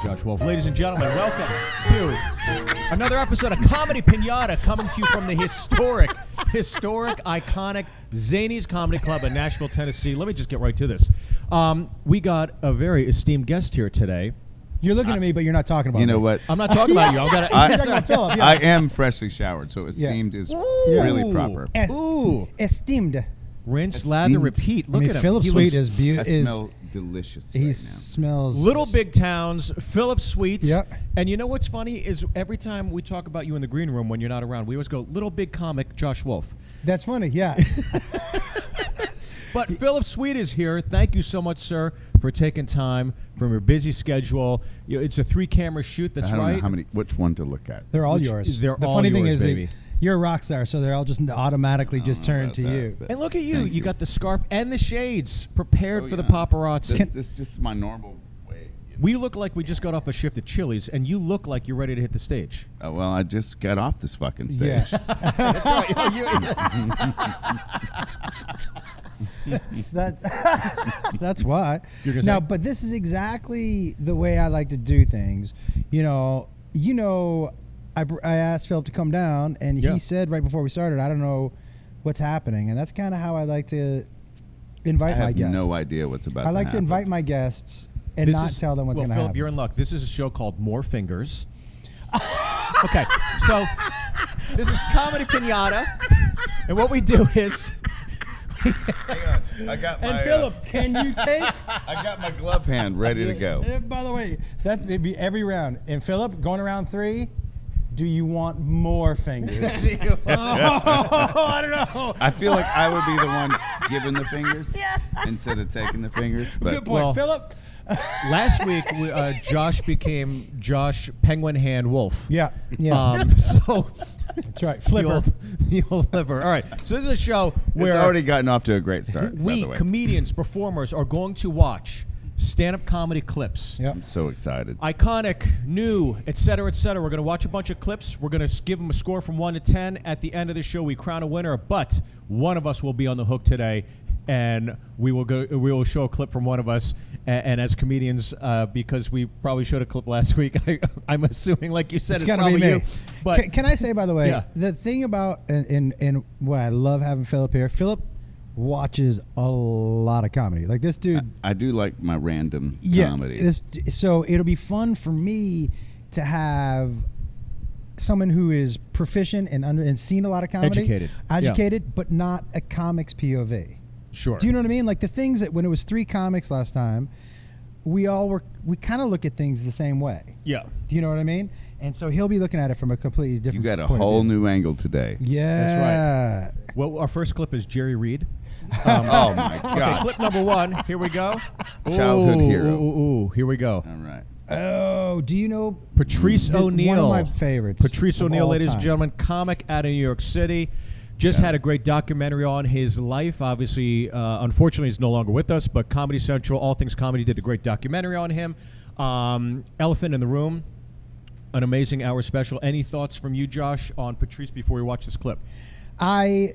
Josh Wolf. Ladies and gentlemen, welcome to another episode of Comedy Pinata, coming to you from the historic, iconic Zanies Comedy Club in Nashville, Tennessee. Let me just get right to this. We got a very esteemed guest here today. You're looking at me, but you're not talking about me. You know what? I'm not talking about you. I am freshly showered, so esteemed is really proper. Esteemed. Rinse, lather, repeat. Look at him. Philip Sweet is I beautiful. smell delicious He right now. smells. Little Big Towns, Philip Sweet. Yep. And you know what's funny is every time we talk about you in the green room when you're not around, we always go, Little Big Comic Josh Wolf. That's funny, yeah. But Philip Sweet is here. Thank you so much, sir, for taking time from your busy schedule. It's a 3-camera shoot. That's I don't right. know which one to look at. They're all yours. They're the all funny thing yours, is baby. that you're a rock star, so they're all just automatically just turn to you. And look at you. Thank You got the scarf and the shades prepared for the paparazzi. This is just my normal way. We look like we just got off a shift at Chili's, and you look like you're ready to hit the stage. Well, I just got off this fucking stage. Yeah. That's right. That's why. You're gonna Now, say? but this is exactly the way I like to do things. You know. I asked Philip to come down, and he said right before we started, I don't know what's happening, and that's kind of how I like to invite my guests. I have no idea what's about to I like to happen. invite my guests and not tell them what's going to happen. Philip, you're in luck. This is a show called More Fingers. Okay, so this is Comedy Pinata, and what we do is... Hang on. I got my, and Philip, can you take... I got my glove hand ready to go. By the way, that would be every round. And Philip, going around 3... Do you want more fingers? I don't know. I feel like I would be the one giving the fingers instead of taking the fingers. But Good point, Philip. Last week, Josh became Josh Penguin Hand Wolf. Yeah. So that's right. Flipper. The old flipper. All right. So this is a show where it's already gotten off to a great start. we, by the way. comedians, performers, are going to watch stand-up comedy clips. Yep. I'm so excited. Iconic, new, etc., etc. We're going to watch a bunch of clips. We're going to give them a score from 1 to 10. At the end of the show, we crown a winner, but one of us will be on the hook today, and we will show a clip from one of us. And as comedians, because we probably showed a clip last week, I'm assuming, like you said, it's gonna probably be me. you. But can I say, by the way, Yeah. the thing about and what I love having Philip here, Philip watches a lot of comedy. Like this dude. I do like my random comedy. So it'll be fun for me to have someone who is proficient and seen a lot of comedy, educated, but not a comic's POV. Sure. Do you know what I mean? Like the things that when it was 3 comics last time, we kind of look at things the same way. Yeah. Do you know what I mean? And so he'll be looking at it from a completely different. You got a point of whole view. new angle today. Yeah, That's right. Well, our first clip is Jerry Reed. Oh my Okay, God! clip number 1. Here we go. Childhood hero. Ooh, here we go. All right. Oh, do you know Patrice O'Neal? One of my favorites. Patrice of O'Neal, all ladies and time. gentlemen, comic out of New York City. Just had a great documentary on his life. Obviously, unfortunately, he's no longer with us, but Comedy Central, All Things Comedy, did a great documentary on him. Elephant in the Room, an amazing hour special. Any thoughts from you, Josh, on Patrice before we watch this clip? I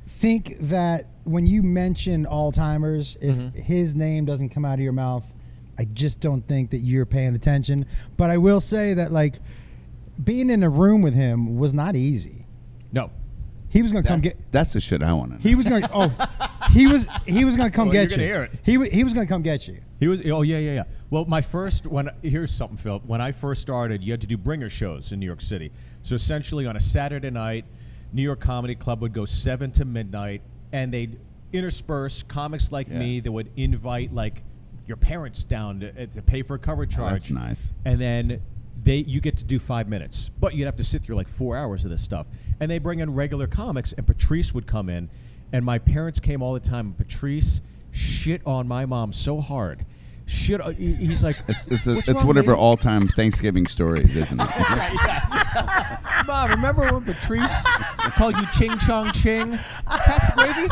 think that when you mention all-timers, if his name doesn't come out of your mouth, I just don't think that you're paying attention. But I will say that, like, being in a room with him was not easy. No. He was going to come get. That's the shit I want to know. He was going. He was going to come get you're you. gonna hear it. He was going to come get you. He was. Oh yeah. Well, here's something, Phil. When I first started, you had to do bringer shows in New York City. So essentially, on a Saturday night, New York Comedy Club would go 7 to midnight, and they'd intersperse comics like me that would invite like your parents down to pay for a cover charge. That's nice. And then you get to do 5 minutes, but you'd have to sit through like 4 hours of this stuff. And they bring in regular comics, and Patrice would come in, and my parents came all the time. And Patrice shit on my mom so hard. He's like, It's "What's one wrong, of her lady?" all-time Thanksgiving stories, isn't it? Mom, remember when Patrice called you Ching Chong Ching? Pass the gravy?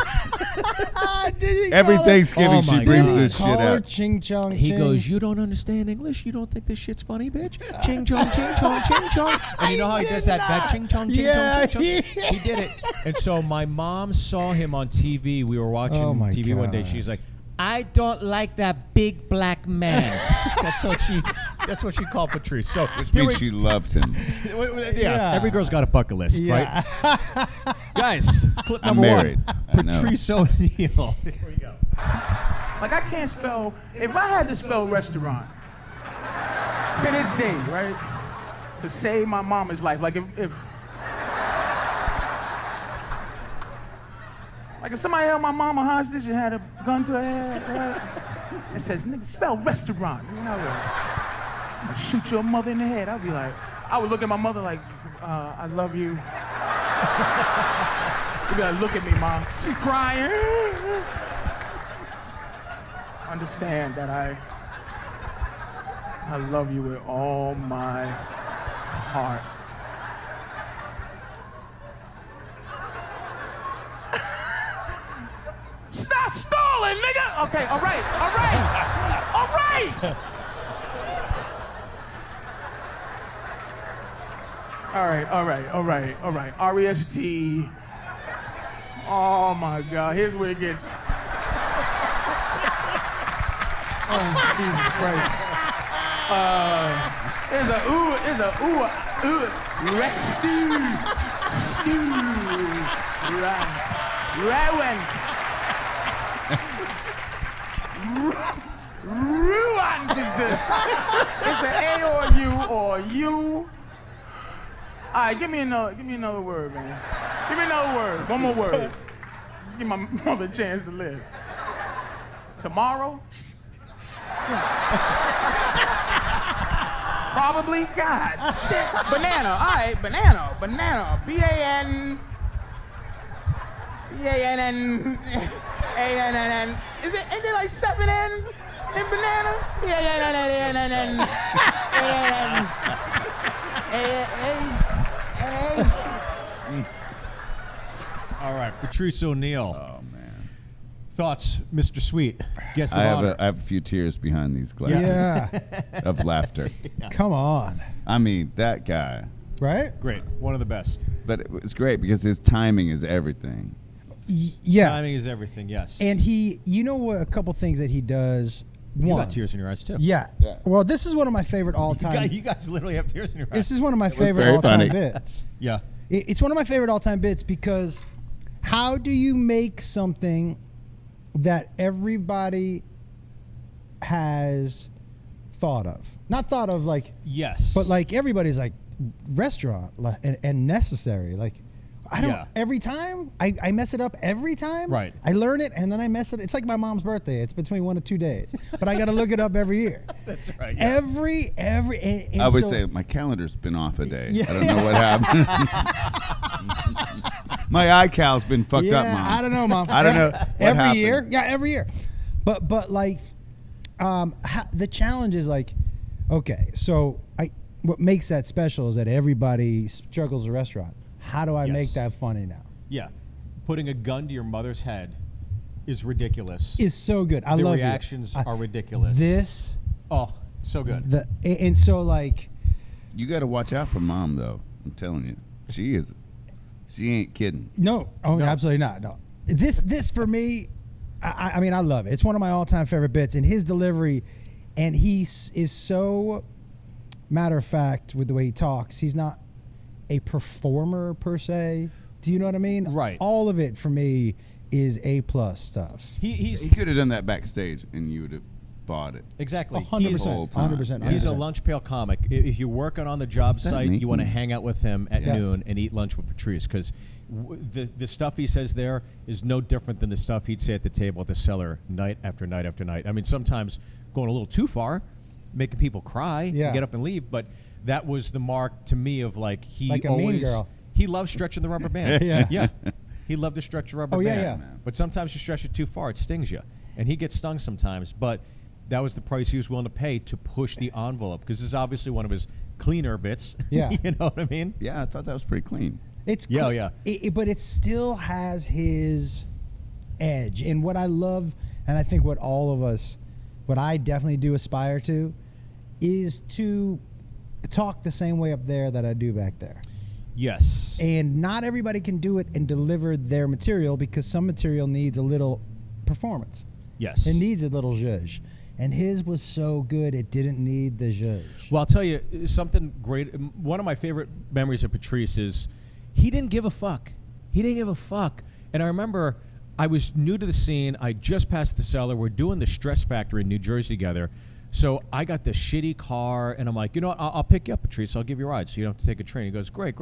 Every Thanksgiving Oh she my brings God. this shit Call her out. Ching Chong. He Ching. goes, you don't understand English? You don't think this shit's funny, bitch? Ching Chong, Ching Chong, Ching Chong. And you know how he does that Ching Chong, Ching Chong, Ching Chong? He did it. And so my mom saw him on TV. We were watching TV one day. She's like, I don't like that big black man. That's what That's what she called Patrice. So Which here means she loved him. yeah, every girl's got a bucket list, right? Guys, clip I'm number married. I one. know. Patrice O'Neal. Here we go. Like, I can't spell, if I had to spell restaurant, to this day, right, to save my mama's life, like if somebody held my mama hostage and had a gun to her head, right, and says, nigga, spell restaurant, you know, I'd shoot your mother in the head. I'd be like, I would look at my mother like, I love you. She'd be like, look at me, Mom. She's crying. Understand that I love you with all my heart. Stop stalling, nigga! Okay, all right. All right. R-E-S-T. Oh my God, here's where it gets. Oh, Jesus Christ. There's a Ruined is the. It's an A or a U or U. All right, give me another word, man. Give me another word. One more word. Just give my mother a chance to live. Tomorrow? Probably. God. Banana. All right, banana. B-A-N. B-A-N-N. Is there like 7 N's in banana? B-A-N-N. All right, Patrice O'Neal. Oh man. Thoughts, Mr. Sweet, guest of I honor. have a few tears behind these glasses Yeah. of laughter. Come on. I mean, that guy. Right? Great, one of the best. But it was great because his timing is everything. Yeah. Timing is everything, yes. And you know what? A couple things that he does. you One. got tears in your eyes, too. Yeah. Yeah. Well, this is one of my favorite all-time. You guys literally have tears in your eyes. This is one of my was favorite very all-time funny. bits. Yeah. It's one of my favorite all-time bits because how do you make something that everybody has thought of? Not thought of like, Yes. but like everybody's like restaurant and necessary. Like, I don't, Yeah. every time I mess it up every time. Right. I learn it and then I mess it. It's like my mom's birthday. It's between 1 to 2 days, but I got to look it up every year. That's right. Yeah. Every, and I would so- say my calendar's been off a day. Yeah. I don't know what happened. My iCal's been fucked up, Mom. I don't know, Mom. I don't know what every happened. year. Yeah, every year. But like, the challenge is like, okay, so what makes that special is that everybody struggles a restaurant. How do I Yes. make that funny now? Yeah. Putting a gun to your mother's head is ridiculous. It's so good. I the love reactions it. are ridiculous. This, Oh, so good. and so like, You got to watch out for Mom, though. I'm telling you, she ain't kidding. no, absolutely not. No, this for me, I mean, I love it. It's one of my all-time favorite bits, and his delivery, and he is so matter of fact with the way he talks. He's not a performer per se. Do you know what I mean? Right. All of it for me is A+ stuff. He's He could have done that backstage, and you would have bought it. exactly. 100%. whole time. 100%. He's a 100%. lunch pail comic. If you're working on the job Does that site, make you want to me- hang out with him at Yeah. noon and eat lunch with Patrice because the stuff he says there is no different than the stuff he'd say at the table at the cellar night after night after night. I mean, sometimes going a little too far, making people cry, Yeah. and get up and leave. But that was the mark to me of like he Like a mean always girl. he loved stretching the rubber band. Yeah. He loved to stretch the rubber Oh, yeah, band. yeah. But sometimes you stretch it too far, it stings you, and he gets stung sometimes. But that was the price he was willing to pay to push the envelope because this is obviously one of his cleaner bits. Yeah. You know what I mean? Yeah, I thought that was pretty clean. It's Yeah, cool. yeah. But it still has his edge. And what I love, and I think what all of us, what I definitely do aspire to, is to talk the same way up there that I do back there. Yes. And not everybody can do it and deliver their material because some material needs a little performance. Yes. It needs a little zhuzh. and his was so good it didn't need the judge. Well, I'll tell you something great. One of my favorite memories of Patrice is he didn't give a fuck. He didn't give a fuck. And I remember I was new to the scene. I just passed the Cellar. We're doing the Stress Factory in New Jersey together. So I got this shitty car, and I'm like, you know what? I'll pick you up, Patrice. I'll give you a ride, so you don't have to take a train. He goes, great.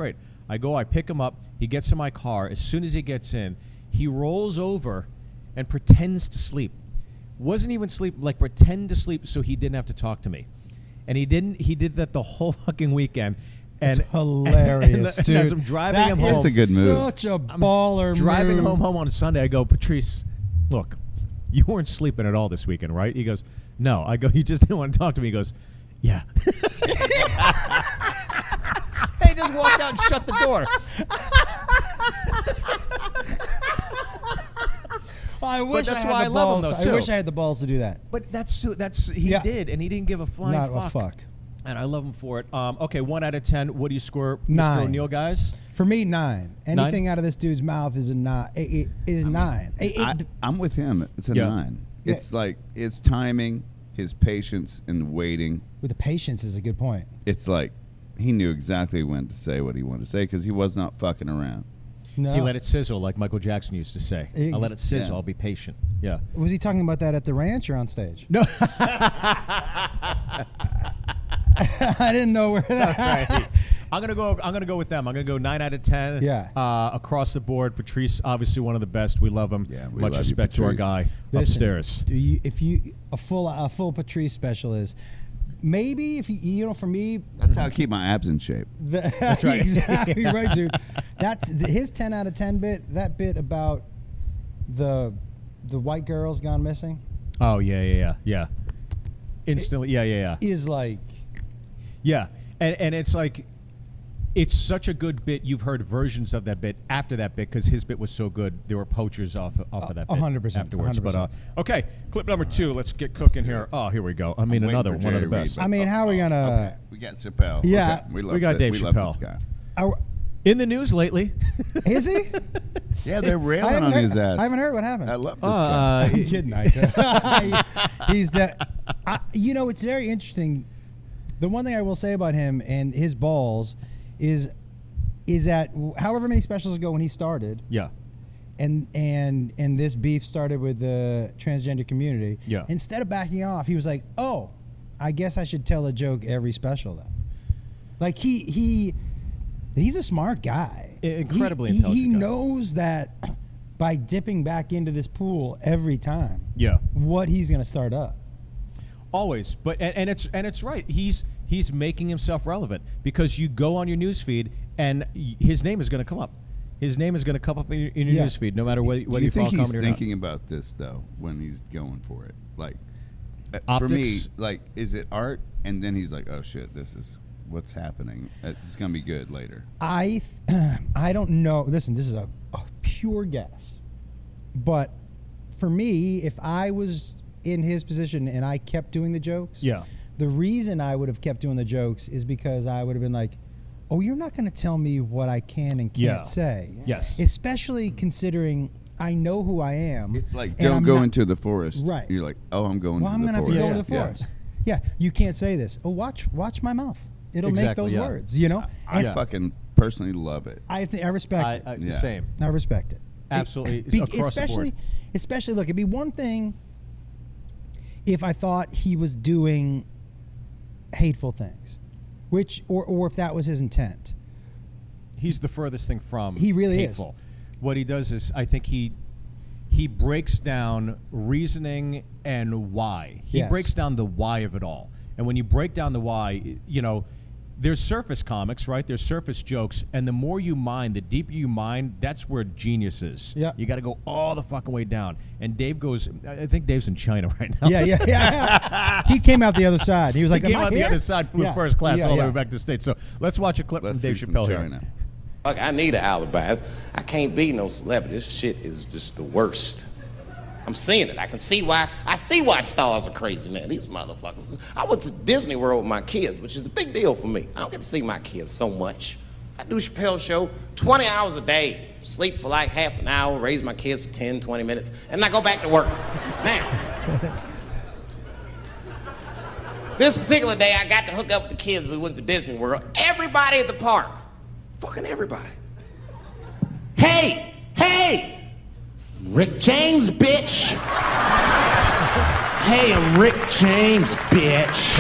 I go, I pick him up. He gets in my car. As soon as he gets in, he rolls over and pretends to sleep. Wasn't even sleep, like pretend to sleep so he didn't have to talk to me. And he didn't. He did that the whole fucking weekend. And It's hilarious, and dude. as I'm driving him home, That's a good move. Such a baller driving move. home on Sunday, I go, Patrice, look, you weren't sleeping at all this weekend, right? He goes, no. I go, you just didn't want to talk to me. He goes, yeah. He just walked out and shut the door. I wish that's I had why the I love him, balls. though, I wish too. I had the balls to do that. But that's he Yeah. did, and he didn't give a flying Not fuck. a fuck. And I love him for it. Okay, 1 out of 10. What do you score, Mr. 9. O'Neal, guys? For me, 9. Anything out of this dude's mouth is a 9. It is 9. I'm with him. It's a Yeah. 9. Yeah. It's like his timing, his patience, and waiting. With the patience is a good point. It's like he knew exactly when to say what he wanted to say because he was not fucking around. No. He let it sizzle, like Michael Jackson used to say. I'll let it sizzle. Yeah. I'll be patient. Yeah. Was he talking about that at the ranch or on stage? No. I didn't know where that. Right. I'm gonna go with them. I'm gonna go 9 out of 10. Yeah. Across the board. Patrice, obviously one of the best. We love him. Yeah, we Much love you, respect to our Patrice. guy Listen, upstairs. if you a full Patrice special is maybe if you know for me That's how I keep my abs in shape. that's right. exactly right, dude. His 10 out of 10 bit, that bit about the white girls gone missing Oh yeah. Instantly, yeah. is like Yeah, and it's like, it's such a good bit. You've heard versions of that bit after that bit because his bit was so good. There were poachers off of that bit 100%, afterwards. 100%. But okay, clip number 2. Let's get cooking here. Oh, here we go. I mean, waiting another for one of the Jerry best. Reed, I mean, how are we gonna Okay, we got Chappelle. Yeah. Okay, We got Dave we love Chappelle. this guy. In the news lately. is he? Yeah, they're I railing haven't on heard- his ass. I haven't heard what happened. I love this guy. I'm kidding. He's that. You know, it's very interesting. The one thing I will say about him and his balls is that however many specials ago when he started, Yeah. and this beef started with the transgender community. Yeah. Instead of backing off, he was like, "Oh, I guess I should tell a joke every special then." Like he's a smart guy. Incredibly He intelligent guy. knows that by dipping back into this pool every time, Yeah. what he's going to start up. Always, but and it's right. He's making himself relevant because you go on your news feed and his name is going to come up. His name is going to come up in your Yeah. news feed, no matter whether Do you you think follow he's comedy or thinking about this though when he's going for it? Like, for me, Optics? like, is it art? And then he's like, "Oh shit, this is what's happening. It's gonna be good later." I don't know. Listen, this is a pure guess, but for me, if I was in his position and I kept doing the jokes, Yeah. the reason I would have kept doing the jokes is because I would have been like, "Oh, you're not going to tell me what I can and can't Yeah. say." Yes. Especially considering I know who I am. It's like, and don't I'm go not- into the forest. Right. You're like, "Oh, I'm going Well, to I'm the gonna have forest." to go to the Yeah. forest. Yeah, you can't say this. Oh, watch my mouth. It'll make Exactly, those yeah. words. You know. I And fucking personally love it. I respect it. Yeah. Same. I respect it. Absolutely, across the board. Especially, look, it'd be one thing if I thought he was doing hateful things, or if that was his intent. He's the furthest thing from He really is. hateful. What he does is, I think he breaks down reasoning and why. He Yes. breaks down the why of it all. And when you break down the why, you know, there's surface comics, right? There's surface jokes, and the more you mine, the deeper you mine, that's where genius is. Yeah. You got to go all the fucking way down. And Dave goes, I think Dave's in China right now. Yeah. He came out the other side. He was like, He came "Am I out the here?" other side, flew Yeah. first class Yeah, all the yeah. way back to the States. So let's watch a clip Let's from Dave see some Chappelle here. China. Look, I need an alibi. I can't be no celebrity. This shit is just the worst. I'm seeing it. I can see why. I see why stars are crazy, man. These motherfuckers. I went to Disney World with my kids, which is a big deal for me. I don't get to see my kids so much. I do Chappelle show 20 hours a day, sleep for like half an hour, raise my kids for 10, 20 minutes, and I go back to work. Now, This particular day, I got to hook up with the kids. We went to Disney World. Everybody at the park, fucking everybody. Hey, Rick James, bitch. Hey, I'm Rick James, bitch.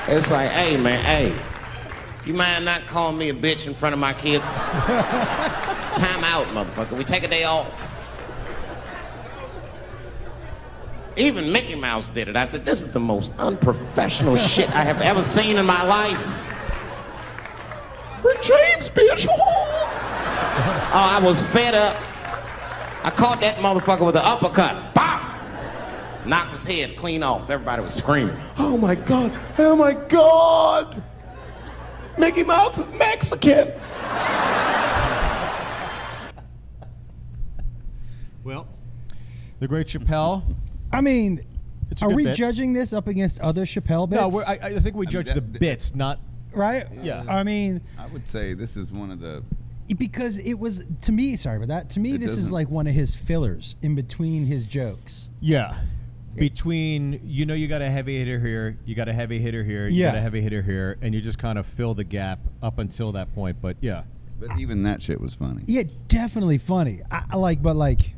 It's like, hey, man, hey. You mind not calling me a bitch in front of my kids? Time out, motherfucker. We take a day off. Even Mickey Mouse did it. I said, this is the most unprofessional shit I have ever seen in my life. Rick James, bitch. Oh, I was fed up. I caught that motherfucker with an uppercut. Bop! Knocked his head clean off. Everybody was screaming. Oh my God, oh my God! Mickey Mouse is Mexican. Well, the great Chappelle. I mean, It's a are good we bit. judging this up against other Chappelle bits? No, I think we judge that- the bits, not. right? Yeah. I mean, I would say this is one of the. because it was, to me, sorry about that. To me, It this is doesn't- like one of his fillers in between his jokes. Yeah. Between, you got a heavy hitter here, you got a heavy hitter here, you Yeah. got a heavy hitter here, and you just kind of fill the gap up until that point. But yeah. But even that shit was funny. Yeah, definitely funny. I like, but like,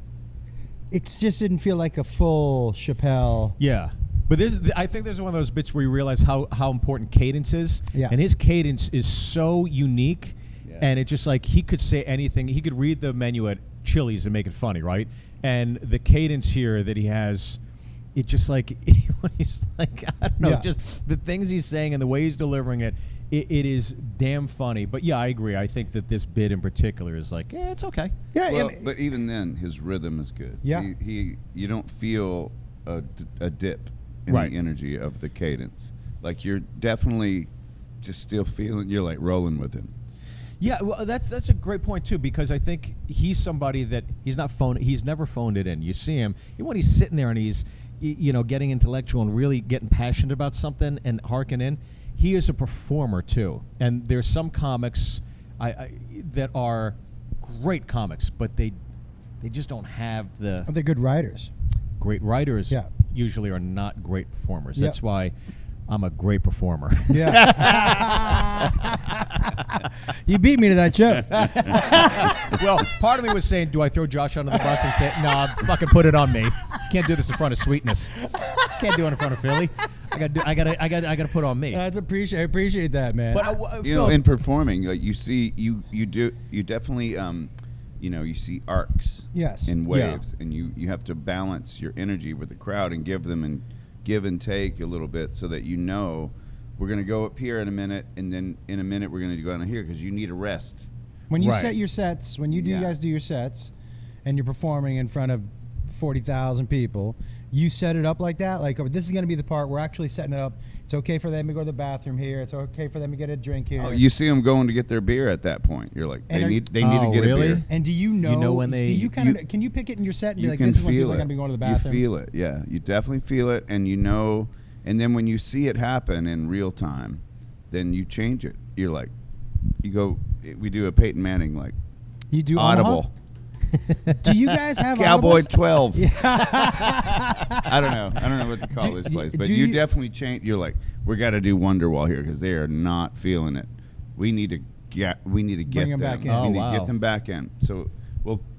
it just didn't feel like a full Chappelle. Yeah. But I think this is one of those bits where you realize how important cadence is. Yeah. And his cadence is so unique. Yeah. And it's just like he could say anything. He could read the menu at Chili's and make it funny, right? And the cadence here that he has, it just like, when he's like, I don't know, Yeah. just the things he's saying and the way he's delivering it, it is damn funny. But yeah, I agree. I think that this bit in particular is like, yeah, it's okay. Yeah, Well, I mean, but even then, his rhythm is good. Yeah. You don't feel a dip in Right. the energy of the cadence. Like you're definitely just still feeling. You're like rolling with him. Yeah, well, that's a great point too, because I think he's somebody that he's never phoned it in. You see him when he's sitting there and he's getting intellectual and really getting passionate about something and harking in. He is a performer too, and there's some comics that are great comics, but they just don't have the they're good writers. great writers. Yeah. Usually are not great performers. Yeah. That's why I'm a great performer. Yeah. You beat me to that joke. Well, part of me was saying, do I throw Josh under the bus and say, no, fucking put it on me. Can't do this in front of Sweetness. Can't do it in front of Philly. I gotta put it on me. I appreciate that, man. But You know, in performing, like you see, you definitely, you see arcs. Yes. In Yeah. waves, and you have to balance your energy with the crowd and give and take a little bit so that we're gonna go up here in a minute, and then in a minute we're gonna go down here because you need a rest. when you Right. set your sets, when you Yeah. guys do your sets, and you're performing in front of 40,000 people, you set it up like that. Like, oh, this is going to be the part we're actually setting it up. It's okay for them to go to the bathroom here. It's okay for them to get a drink here. Oh, you see them going to get their beer at that point. You're like, And they are- need to Oh, get really? a beer. And do you know? when they- Do you kind you- of can you pick it in your set and be You like, can this is when feel people are it. going to be going to the bathroom? You feel it, yeah. You definitely feel it, and and then when you see it happen in real time, then you change it. You're like, we do a Peyton Manning like You do audible. Do you guys have Cowboy audibles? 12. I don't know what to call this place, but do you you- definitely change. You're like, we got to do Wonderwall here because they are not feeling it. We need to get Bring them them back in. Oh, We need wow. to get them back in. So,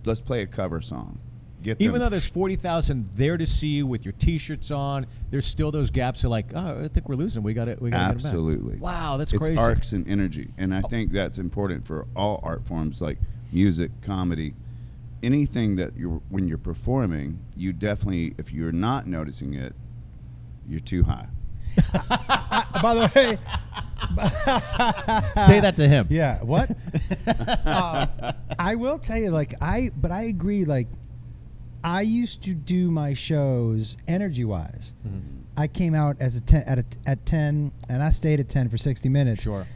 let's play a cover song. Get Even them though there's 40,000 there to see you with your T-shirts on, there's still those gaps of like, oh, I think we're losing. We got to get it back. absolutely. Wow, that's It's crazy. arcs and energy, and I think that's important for all art forms like music, comedy, anything that when you're performing, you definitely, if you're not noticing it, you're too high. By the way, Say that to him. yeah. What? I will tell you, like, but I agree. Like, I used to do my shows energy-wise. Mm-hmm. I came out as at 10, and I stayed at 10 for 60 minutes. Sure.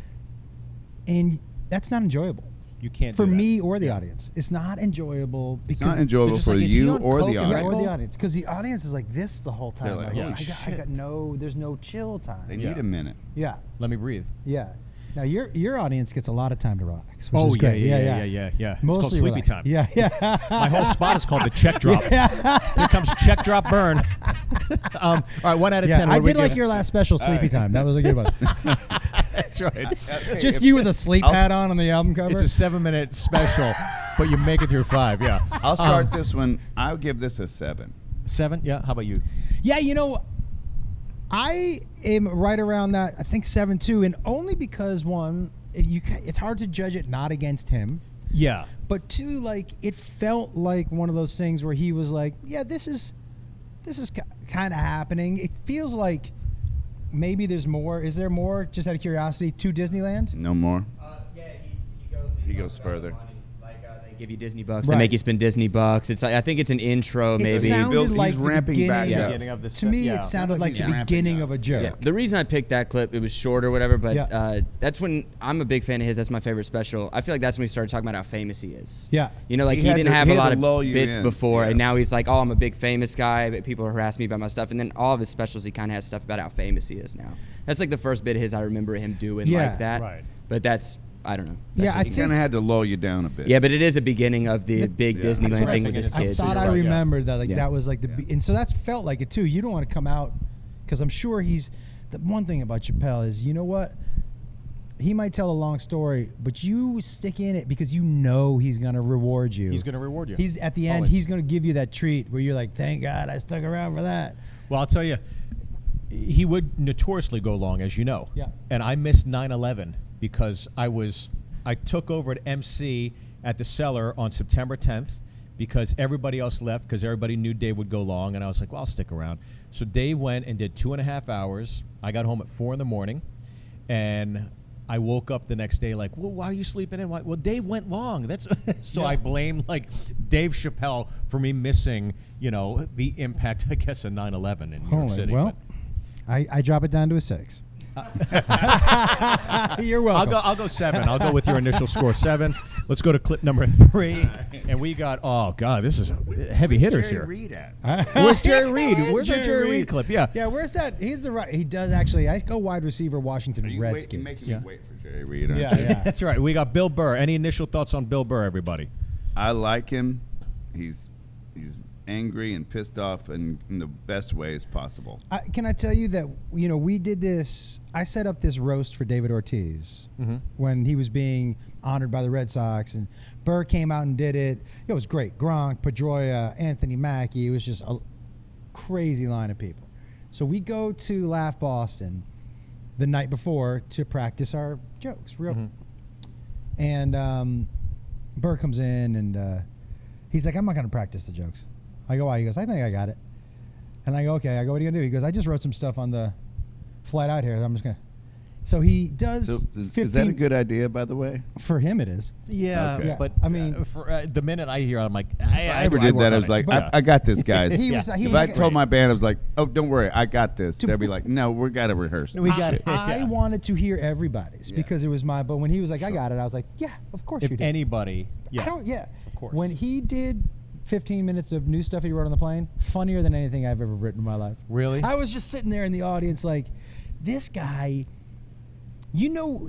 And that's not enjoyable You can't for do that. me or the audience. It's not enjoyable It's because not enjoyable just for like, is he you on or coke the and Red or audience. the Bull? audience, because the audience is like this the whole time. They're like, Like, holy I got shit. there's no chill time. They Yeah. need a minute. Yeah, Let me breathe. yeah. Now your audience gets a lot of time to relax. Which Oh is great. yeah. It's Mostly called sleepy relax. time. Yeah. My whole spot is called the check drop. Here comes check drop burn. All right, 1 out of 10. I what do we did like give it? your last special, Sleepy Time. That was a good one. That's right. Just you with a sleep pad on the album cover. It's a 7-minute special, but you make it through 5. Yeah. I'll start this one. I'll give this a 7. 7. Yeah. How about you? Yeah, I am right around that. I think 7 too, and only because one, it's hard to judge it not against him, Yeah. but two, like it felt like one of those things where he was like, yeah, this is kind of happening. It feels like maybe there's more. Is there more? Just out of curiosity, to Disneyland? No more. Yeah, he He goes further. They give you Disney bucks. Right. They make you spend Disney bucks. It's like, I think it's an intro, It maybe. sounded He's like the ramping back beginning- up. Beginning of the To me, yeah. it sounded like like he's the ramping beginning up. of a joke. Yeah. The reason I picked that clip, it was short or whatever, but Yeah. that's when I'm a big fan of his. That's my favorite special. I feel like that's when we started talking about how famous he is. Yeah. Like He he had didn't to- have he a had lot to of lull you bits in. before, Yeah. and now he's like, oh, I'm a big famous guy, but people harass me about my stuff. And then all of his specials, he kind of has stuff about how famous he is now. That's like the first bit of his I remember him doing Yeah. like that. Right. But that's, I don't know. That's Yeah, I He think kind of had to lull you down a bit. Yeah, but it is a beginning of the big Yeah. That's Disneyland what I thing with figured. his I kids. I and thought I stuff. yeah. remembered that Yeah. that was like and so that's felt like it too. You don't want to come out because I'm sure the one thing about Chappelle is, you know what? He might tell a long story, but you stick in it because you know he's gonna reward you. He's going to reward you. He's at the end. Always. He's gonna give you that treat where you're like, thank God I stuck around for that. Well, I'll tell you, he would notoriously go long, as you know. Yeah. And I missed 9/11 because I took over at MC at the Cellar on September 10th because everybody else left because everybody knew Dave would go long, and I was like, well, I'll stick around. So Dave went and did 2.5 hours. I got home at 4 in the morning, and I woke up the next day like, well, why are you sleeping in? Why? Well, Dave went long. That's so I blamed like Dave Chappelle for me missing, the impact, I guess, of 9/11 in New York City. Well, I drop it down to a 6. You're welcome. I'll go 7. I'll go with your initial score 7. Let's go to clip number 3, and we got this is heavy hitters here. Reed at? Where's Jerry Reed? Where's our Jerry Reed clip? Yeah. Yeah, where's that? He's the right. He does actually. I go wide receiver, Washington You're Redskins. making me wait for Jerry Reed. aren't Yeah, you? yeah. That's right. We got Bill Burr. Any initial thoughts on Bill Burr, everybody? I like him. He's angry and pissed off in the best ways possible. Can I tell you that we did this? I set up this roast for David Ortiz when he was being honored by the Red Sox, and Burr came out and did it. It was great. Gronk, Pedroia, Anthony Mackie. It was just a crazy line of people. So we go to Laugh Boston the night before to practice our jokes. And Burr comes in and he's like, I'm not going to practice the jokes. I go, why? He goes, I think I got it. And I go, okay. I go, what are you going to do? He goes, I just wrote some stuff on the flight out here. I'm just going to. So he does So 15. is that a good idea, by the way? For him, it is. Yeah, Okay. but I mean, for the minute I hear, it, I'm like, If I ever did that, I was like, I got this, guys. He was, he If was I told my band, I was like, oh, don't worry, I got this. They'd be like, no, we got to rehearse. We got it. I Yeah. wanted to hear everybody's because it was my. But when he was like, I got it, I was like, yeah, of course If you did. anybody, I don't. Yeah, of course. When he did 15 minutes of new stuff he wrote on the plane, funnier than anything I've ever written in my life. Really? I was just sitting there in the audience like, this guy. You know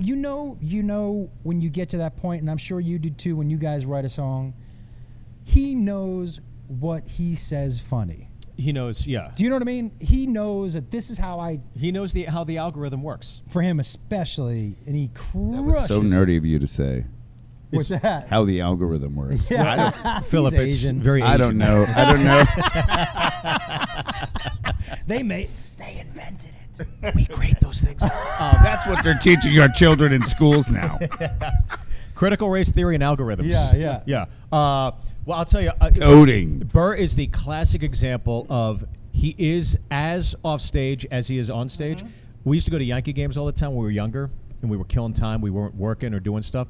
when you get to that point, and I'm sure you do too when you guys write a song, he knows what he says funny. He knows, yeah. Do you know what I mean? He knows that this is how He knows how the algorithm works. for him especially, and he crushes. That was so nerdy of you to say. What's that? How the algorithm works. Yeah. Philip, He's it's Asian. very Asian. I don't know. They invented it. We create those things. That's what they're teaching our children in schools now. Critical race theory and algorithms. Yeah. Yeah. Well, I'll tell you. Coding. Burr is the classic example of he is as off stage as he is on stage. We used to go to Yankee games all the time when we were younger, and we were killing time. We weren't working or doing stuff.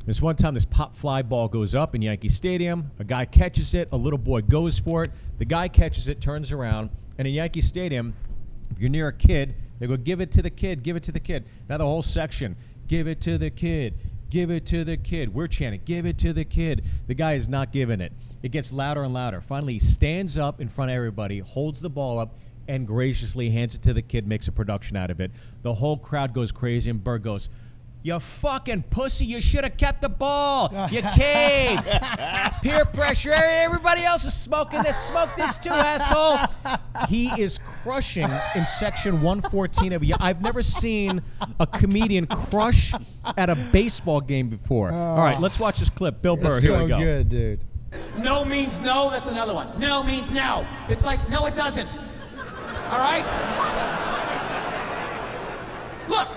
This one time, this pop fly ball goes up in Yankee Stadium. A guy catches it. A little boy goes for it. The guy catches it, turns around, and in Yankee Stadium, if you're near a kid, they go, give it to the kid, give it to the kid. Now the whole section, give it to the kid, give it to the kid. We're chanting, give it to the kid. The guy is not giving it. It gets louder and louder. Finally, he stands up in front of everybody, holds the ball up, and graciously hands it to the kid, makes a production out of it. The whole crowd goes crazy, and Burr goes, You fucking pussy, you should have kept the ball. You caved. Peer pressure. Everybody else is smoking this. Smoke this too, asshole. He is crushing in section 114 of you. I've never seen a comedian crush at a baseball game before. All right, let's watch this clip. Bill Burr, here we go. So good, dude. No means no, that's another one. No means no. It's like, no, it doesn't. All right? Look,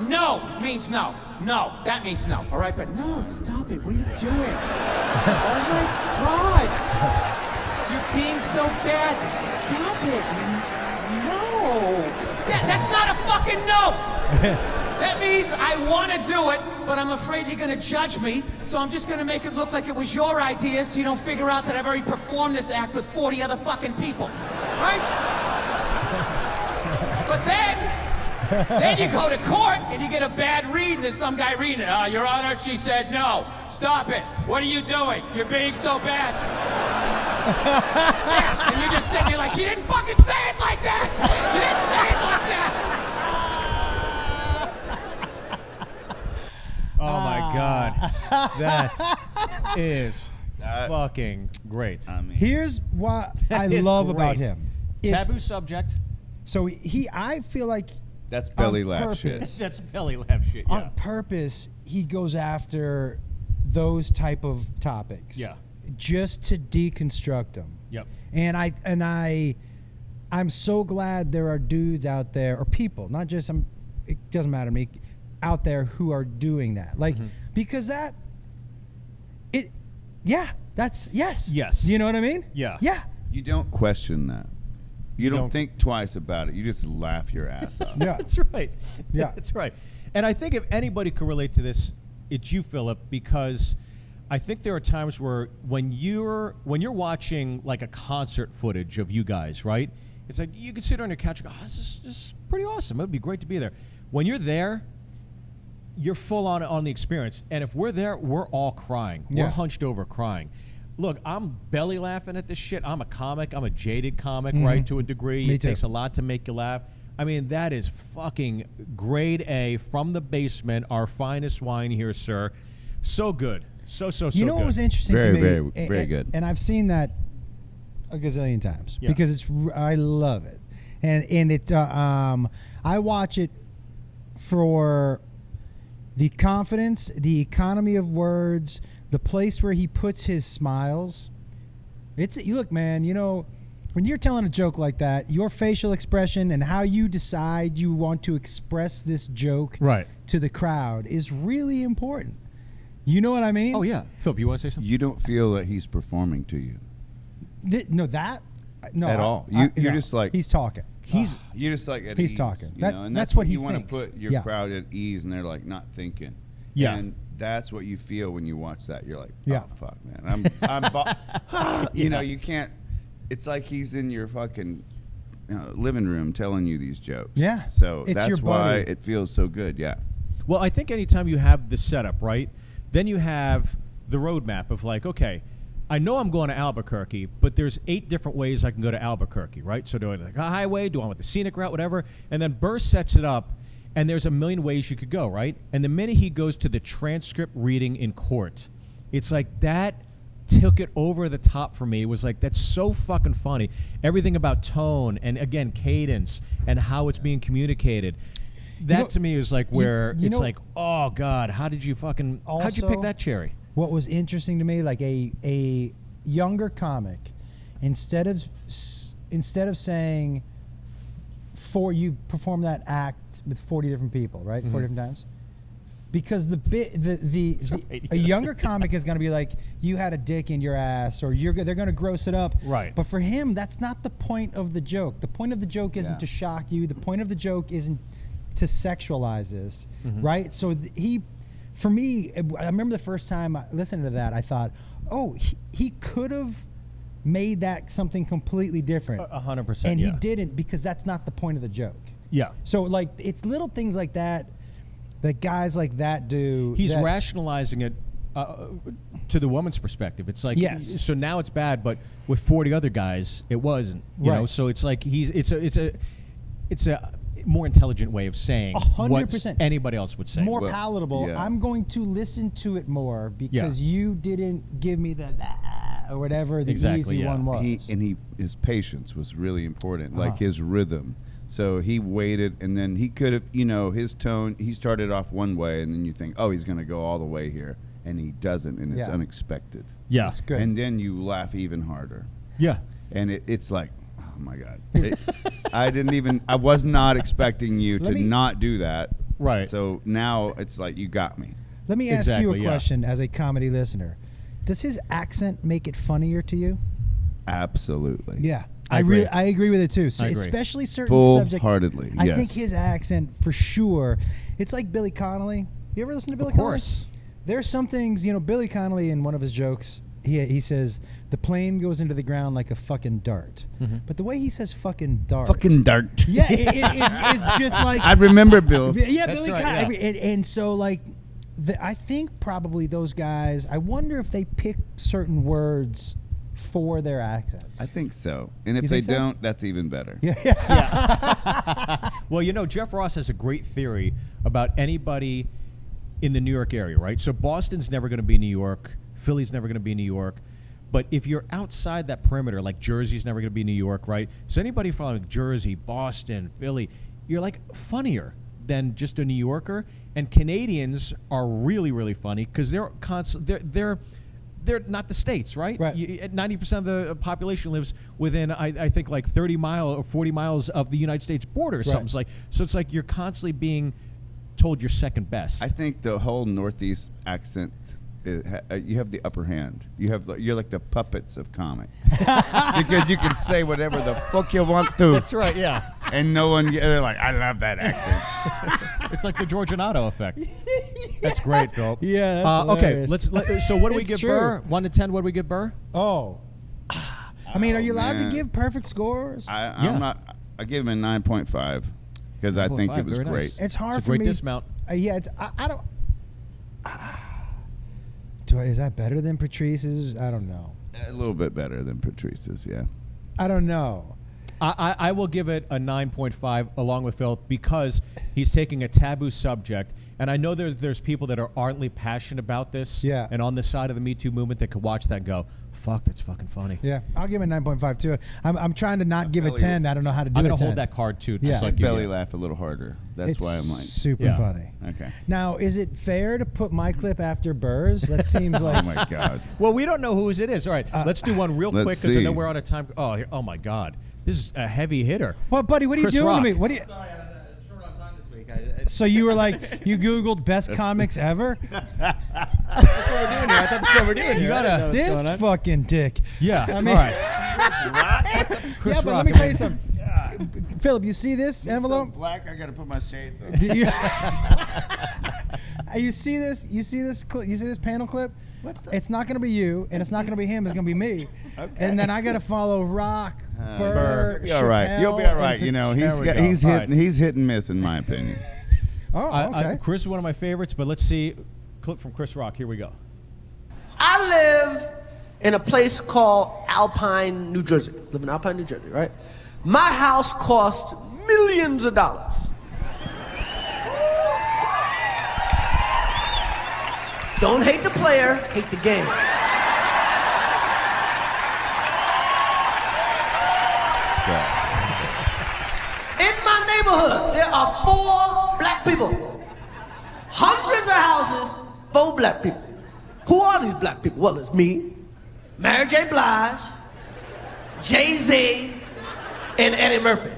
no means no. No, that means no. All right, but no, stop it. What are you doing? Oh my God. You're being so bad. Stop it. No. That's not a fucking no. That means I want to do it, but I'm afraid you're going to judge me, so I'm just going to make it look like it was your idea so you don't figure out that I've already performed this act with 40 other fucking people. Right? But then you go to court and you get a bad read and there's some guy reading it. Your Honor, she said no. Stop it. What are you doing? You're being so bad. Yeah, and you're just sitting there like, she didn't fucking say it like that. She didn't say it like that. Oh my God. That is fucking great. I mean, Here's what I That is love great. about him. is- Taboo subject. So I feel like that's belly on laugh shit. purpose. That's belly laugh shit. Yeah. on purpose, he goes after those type of topics. Yeah. Just to deconstruct them. Yep. And I'm so glad there are dudes out there, or people, not just it doesn't matter to me, out there who are doing that. Like, because that's yes. Yes. You know what I mean? Yeah. Yeah. You don't question that. You don't don't- think twice about it. You just laugh your ass off. Yeah. That's right. Yeah. That's right. And I think if anybody could relate to this, it's you, Philip, because I think there are times where when you're watching like a concert footage of you guys, right? It's like you can sit on your couch and go, this is pretty awesome. It would be great to be there. When you're there, you're full on the experience. And if we're there, we're all crying. Yeah. We're hunched over crying. Look, I'm belly laughing at this shit. I'm a comic. I'm a jaded comic, right, to a degree. Me It too. takes a lot to make you laugh. I mean, that is fucking grade A from the basement, our finest wine here, sir. So good. So You know good. what was interesting Very, to me? very, very good. And I've seen that a gazillion times Yeah. because I love it, and it I watch it for the confidence, the economy of words, the place where he puts his smiles. You look, man. You know, when you're telling a joke like that, your facial expression and how you decide you want to express this joke Right. to the crowd is really important. You know what I mean? Oh, yeah. Philip, you want to say something? You don't feel that he's performing to you No, at all. You're no, just like he's talking. you're just like at He's ease, talking. You That- know? And that's what he you want to thinks. put your Yeah. crowd at ease, and they're like not thinking. Yeah. And that's what you feel when you watch that. You're like, Yeah. oh fuck, man. You know, you can't. It's like he's in your fucking living room telling you these jokes. Yeah. So It's that's your why buddy. it feels so good. Yeah. Well, I think anytime you have the setup, right, then you have the roadmap of like, okay, I know I'm going to Albuquerque, but there's 8 different ways I can go to Albuquerque, right? So do I like a highway? Do I want the scenic route? Whatever. And then Burr sets it up, and there's a million ways you could go, right? And the minute he goes to the transcript reading in court, it's like that took it over the top for me. It was like, that's so fucking funny. Everything about tone and, again, cadence and how it's being communicated. That know- to me is like where you it's know- like, oh God, how'd you pick Also- that cherry? What was interesting to me, like a younger comic, instead of saying you perform that act with 40 different people, right? 40 different times. Because a younger comic is going to be like, you had a dick in your ass, or they're going to gross it up. Right. But for him, that's not the point of the joke. The point of the joke isn't Yeah. to shock you. The point of the joke isn't to sexualize this, right? So for me, I remember the first time I listened to that, I thought, oh, he could have made that something completely different. 100%. And yeah. he didn't, because that's not the point of the joke. Yeah. So like, it's little things like that guys like that do. He's that, rationalizing it to the woman's perspective. It's like, Yes. so now it's bad, but with 40 other guys, it wasn't. You know, Right. so it's like more intelligent way of saying what 100%. anybody else would say. More Well, palatable. yeah. I'm going to listen to it more because you didn't give me the or whatever the Exactly, easy yeah. one was. His patience was really important, like his rhythm. So he waited, and then he could have, his tone. He started off one way, and then you think, oh, he's going to go all the way here, and he doesn't, and it's Yeah. unexpected. Yeah. That's good. And then you laugh even harder, Yeah. and it's like, oh my God, I was not expecting you to not do that. Right. So now it's like you got me. Let me ask you Exactly, a yeah. question as a comedy listener. Does his accent make it funnier to you? Absolutely. Yeah. I agree. I agree with it too. So I agree. especially certain subjects. Full-heartedly, I yes. think his accent for sure. It's like Billy Connolly. You ever listen to Billy Of course. Connolly? There's some things, Billy Connolly in one of his jokes, he says the plane goes into the ground like a fucking dart. But the way he says fucking dart. Fucking dart. Yeah, it's just like I remember Bill. yeah, That's Billy right, Connolly. yeah. And so like I think probably those guys, I wonder if they pick certain words for their accents. I think so. And if You they think so? don't, that's even better. Well, Jeff Ross has a great theory about anybody in the New York area, right? So Boston's never going to be New York. Philly's never going to be New York. But if you're outside that perimeter, like Jersey's never going to be New York, right? So anybody from like Jersey, Boston, Philly, you're like funnier than just a New Yorker. And Canadians are really, really funny because they're they're not the states, right? Right. 90% of the population lives within, I think, like 30 miles or 40 miles of the United States border or something. Like, so it's like you're constantly being told you're second best. I think the whole Northeast accent, you have the upper hand. You're like the puppets of comics because you can say whatever the fuck you want to. That's right, yeah. And no one, they're like, I love that accent. It's like the George Renato effect. That's great, Phil. Yeah, that's okay, hilarious. so what do we It's give true. Burr? 1 to 10, what do we give Burr? Oh. I mean, are you allowed to man. give perfect scores? I'm not. I give him a 9.5 because I think it was 9.5, very great. nice. It's hard It's a for great me. dismount. Yeah, I don't. Is that better than Patrice's? I don't know. A little bit better than Patrice's, yeah. I don't know. I will give it a 9.5 along with Phil because he's taking a taboo subject. And I know there's people that are ardently passionate about this Yeah. and on the side of the Me Too movement that could watch that and go, fuck, that's fucking funny. Yeah, I'll give him a 9.5 too. I'm trying to not give a belly- 10. I don't know how to do I'm a going 10. to hold that card too, Yeah. just like you Belly did. laugh a little harder. That's It's why I'm like, super Yeah. funny. okay. Now, is it fair to put my clip after Burr's? That seems Oh like my God. Well, we don't know whose it is. All right, let's do one real let's quick because I know see. we're on a time. Oh my God. This is a heavy hitter. What, buddy? What are Chris you doing Rock. to me? What do you? Sorry, I was short on time this week. So you were like, you Googled best comics ever? That's what we're doing here. I thought that's what we're doing You here. I didn't know gotta- what's This going on. fucking dick. Yeah. I mean, all right. Chris yeah, but Rock. let me tell you something. Philip, you see this envelope? black, I gotta put my shades on. Do you, you see this? You see this clip? You see this panel clip? It's not going to be you, and it's not going to be him. It's going to be me. Okay. And then I got to follow Rock, Burr, You'll be all right. You'll be all right. You know, There we go. All right. he's hit and miss in my opinion. Oh, okay. Chris is one of my favorites, but let's see. Clip from Chris Rock. Here we go. I live in a place called Alpine, New Jersey. Live in Alpine, New Jersey, right? My house cost millions of dollars. Don't hate the player, hate the game. In my neighborhood, there are 4 black people. Hundreds of houses, 4 black people. Who are these black people? Well, it's me, Mary J. Blige, Jay-Z, and Eddie Murphy.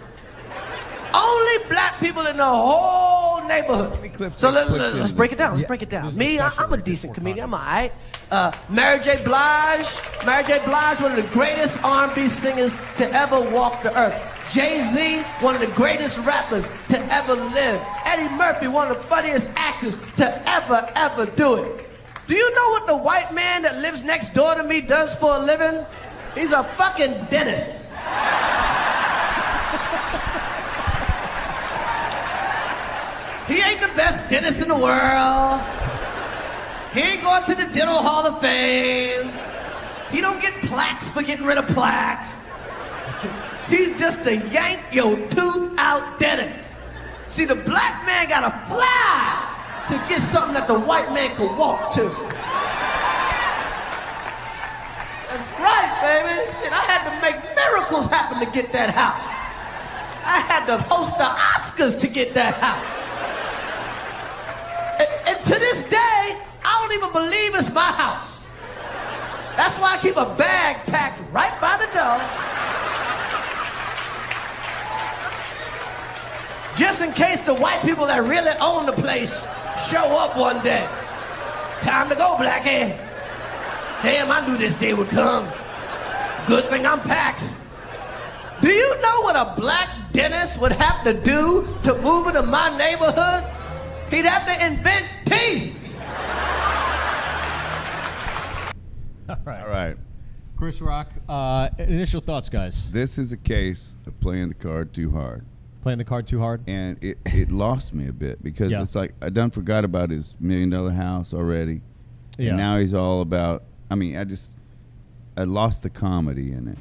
Only black people in the whole neighborhood. So let's break it down. Let's break it down. Me, I'm a decent comedian. I'm all right. Mary J. Blige, one of the greatest R&B singers to ever walk the earth. Jay-Z, one of the greatest rappers to ever live. Eddie Murphy, one of the funniest actors to ever do it. Do you know what the white man that lives next door to me does for a living? He's a fucking dentist. He ain't the best dentist in the world. He ain't going to the Dental Hall of Fame. He don't get plaques for getting rid of plaque. He's just a yank your tooth out dentist. See, the black man gotta fly to get something that the white man could walk to. That's right, baby. Shit, I had to make miracles happen to get that house. I had to host the Oscars to get that house. And to this day, I don't even believe it's my house. That's why I keep a bag packed right by the door. Just in case the white people that really own the place show up one day. Time to go, blackhead. Damn, I knew this day would come. Good thing I'm packed. Do you know what a black dentist would have to do to move into my neighborhood? He'd have to invent teeth. All right. All right. Chris Rock, initial thoughts, guys. This is a case of playing the card too hard. Playing the card too hard? And it lost me a bit because Yeah. it's like I done forgot about his $1 million house already. Yeah. And now he's all about, I mean, I lost the comedy in it.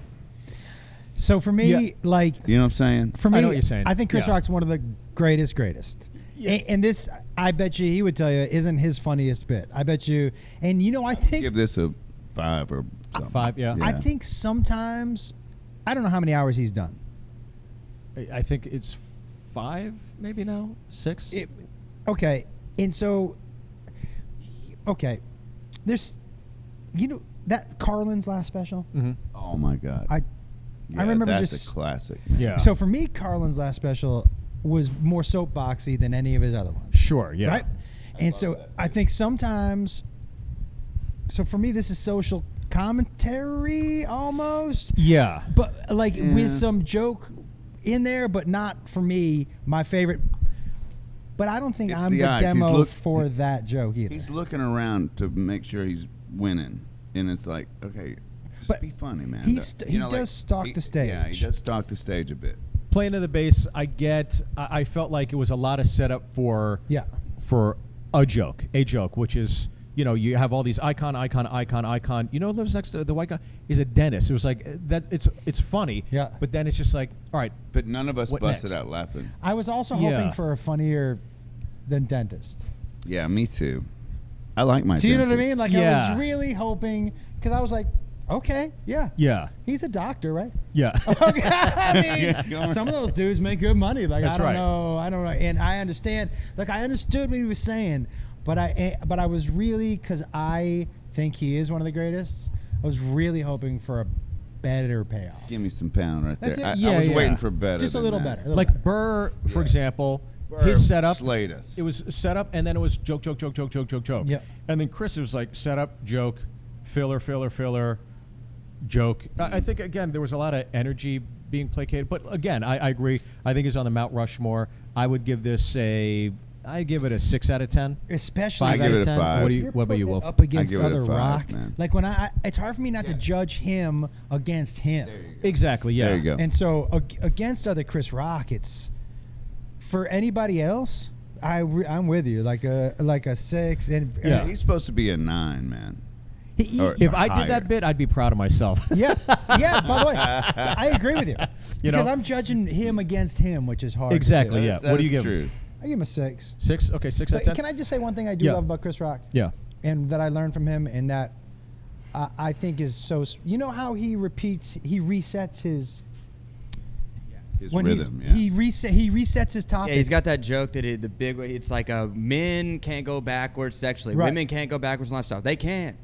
So for me, Yeah. like, You know what I'm saying? for me, I know what you're saying. I think Chris Yeah. Rock's one of the greatest. And this, I bet you he would tell you, isn't his funniest bit. I bet you. And, you know, I think Give this a 5 or something. 5, yeah. I think sometimes, I don't know how many hours he's done. I think it's 5, maybe now 6. Okay. And so, okay. There's, you know, that Carlin's last special. Mm-hmm. Oh my God. I Yeah, remember that's just- a classic. Man. Yeah. So for me, Carlin's last special was more soapboxy than any of his other ones. Sure, yeah. Right? And so I think sometimes, so for me, this is social commentary almost, Yeah. but like Yeah. with some joke in there, but not for me, my favorite. But I don't think It's I'm the the eyes. He's demo look- for that joke either. He's looking around to make sure he's winning, and it's like, okay, just But be funny, man. he does stalk the Yeah, he stage. does stalk the stage a bit. Playing to the bass, I felt like it was a lot of setup for Yeah. for a joke, which is, you know, you have all these icon. You know, lives next to the white guy is a dentist. It was like that. It's funny. Yeah. But then it's just like, all right, But none of us What busted next? out laughing. I was also Yeah. hoping for a funnier than dentist. Yeah, me too. I like my Do you know what I dentist. mean? Like Yeah. I was really hoping, because I was like, okay, yeah. yeah, He's a doctor, right? yeah. Okay. I mean, some of those dudes make good money. Like That's I don't right. know, and I understand. Like I understood what he was saying, but I was really, because I think he is one of the greatest. I was really hoping for a better payoff. Give me some pound right That's there. it. I Yeah, was yeah. waiting for better. Just a than little that. better. Like Burr, for Yeah. example, Burr his setup slayed us. It was setup, and then it was joke. Yep. And then Chris was like setup, joke, filler, joke. I think again there was a lot of energy being placated, but again I agree. I think he's on the Mount Rushmore. I would give this I give it a 6 out of 10. Especially I 5 give out it of a 10. 5. What about you, Wolf? Up against give it a other 5, rock. man. Like when it's hard for me not to judge him against him. Exactly. Yeah. There you go. And so against other Chris Rock, it's for anybody else. I'm with you, like a 6. And Yeah. He's supposed to be a 9, man. Or- If I higher. did that bit, I'd be proud of myself. yeah. By the way, I agree with you. You know? Because I'm judging him against him, which is hard. to Exactly. do. Yeah. That What do is you give? true. I give him a 6. 6. Okay. 6 out of But 10. can I just say one thing I do Yeah. love about Chris Rock? Yeah. And that I learned from him, and that I think is so. You know how he resets his. His When rhythm, he resets his topic. Yeah, he's got that joke that the big way. It's like men can't go backwards sexually. Right. Women can't go backwards in lifestyle. They can't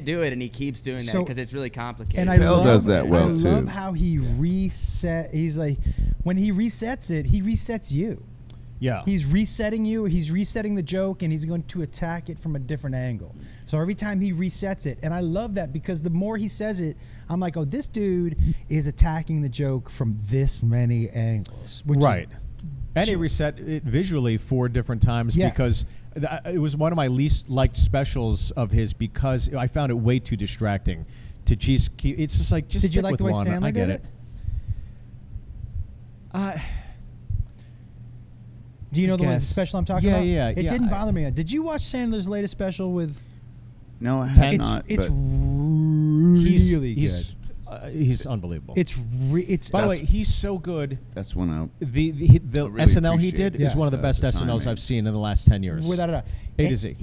do it, and he keeps doing that So- because it's really complicated. And I Chappelle love, does that well, I too. love how he reset. He's like, when he resets it, he resets you. Yeah. He's resetting you. He's resetting the joke, and he's going to attack it from a different angle. So every time he resets it, and I love that because the more he says it, I'm like, oh, this dude is attacking the joke from this many angles. Which is- Right. And he reset it visually 4 different times Yeah. because it was one of my least liked specials of his because I found it way too distracting to just keep. It's just like, just Did you stick like with the way one. Sandler I get did it. Do you know the one guess. special I'm talking Yeah, about? yeah, It yeah. didn't bother me. Did you watch Sandler's latest special with? No, I have Ten. not. It's but really good. he's unbelievable. It's By the way, he's so good. That's one I The really SNL he appreciate did is one of the best the SNLs timing. I've seen in the last 10 years. without a doubt. A to And Z.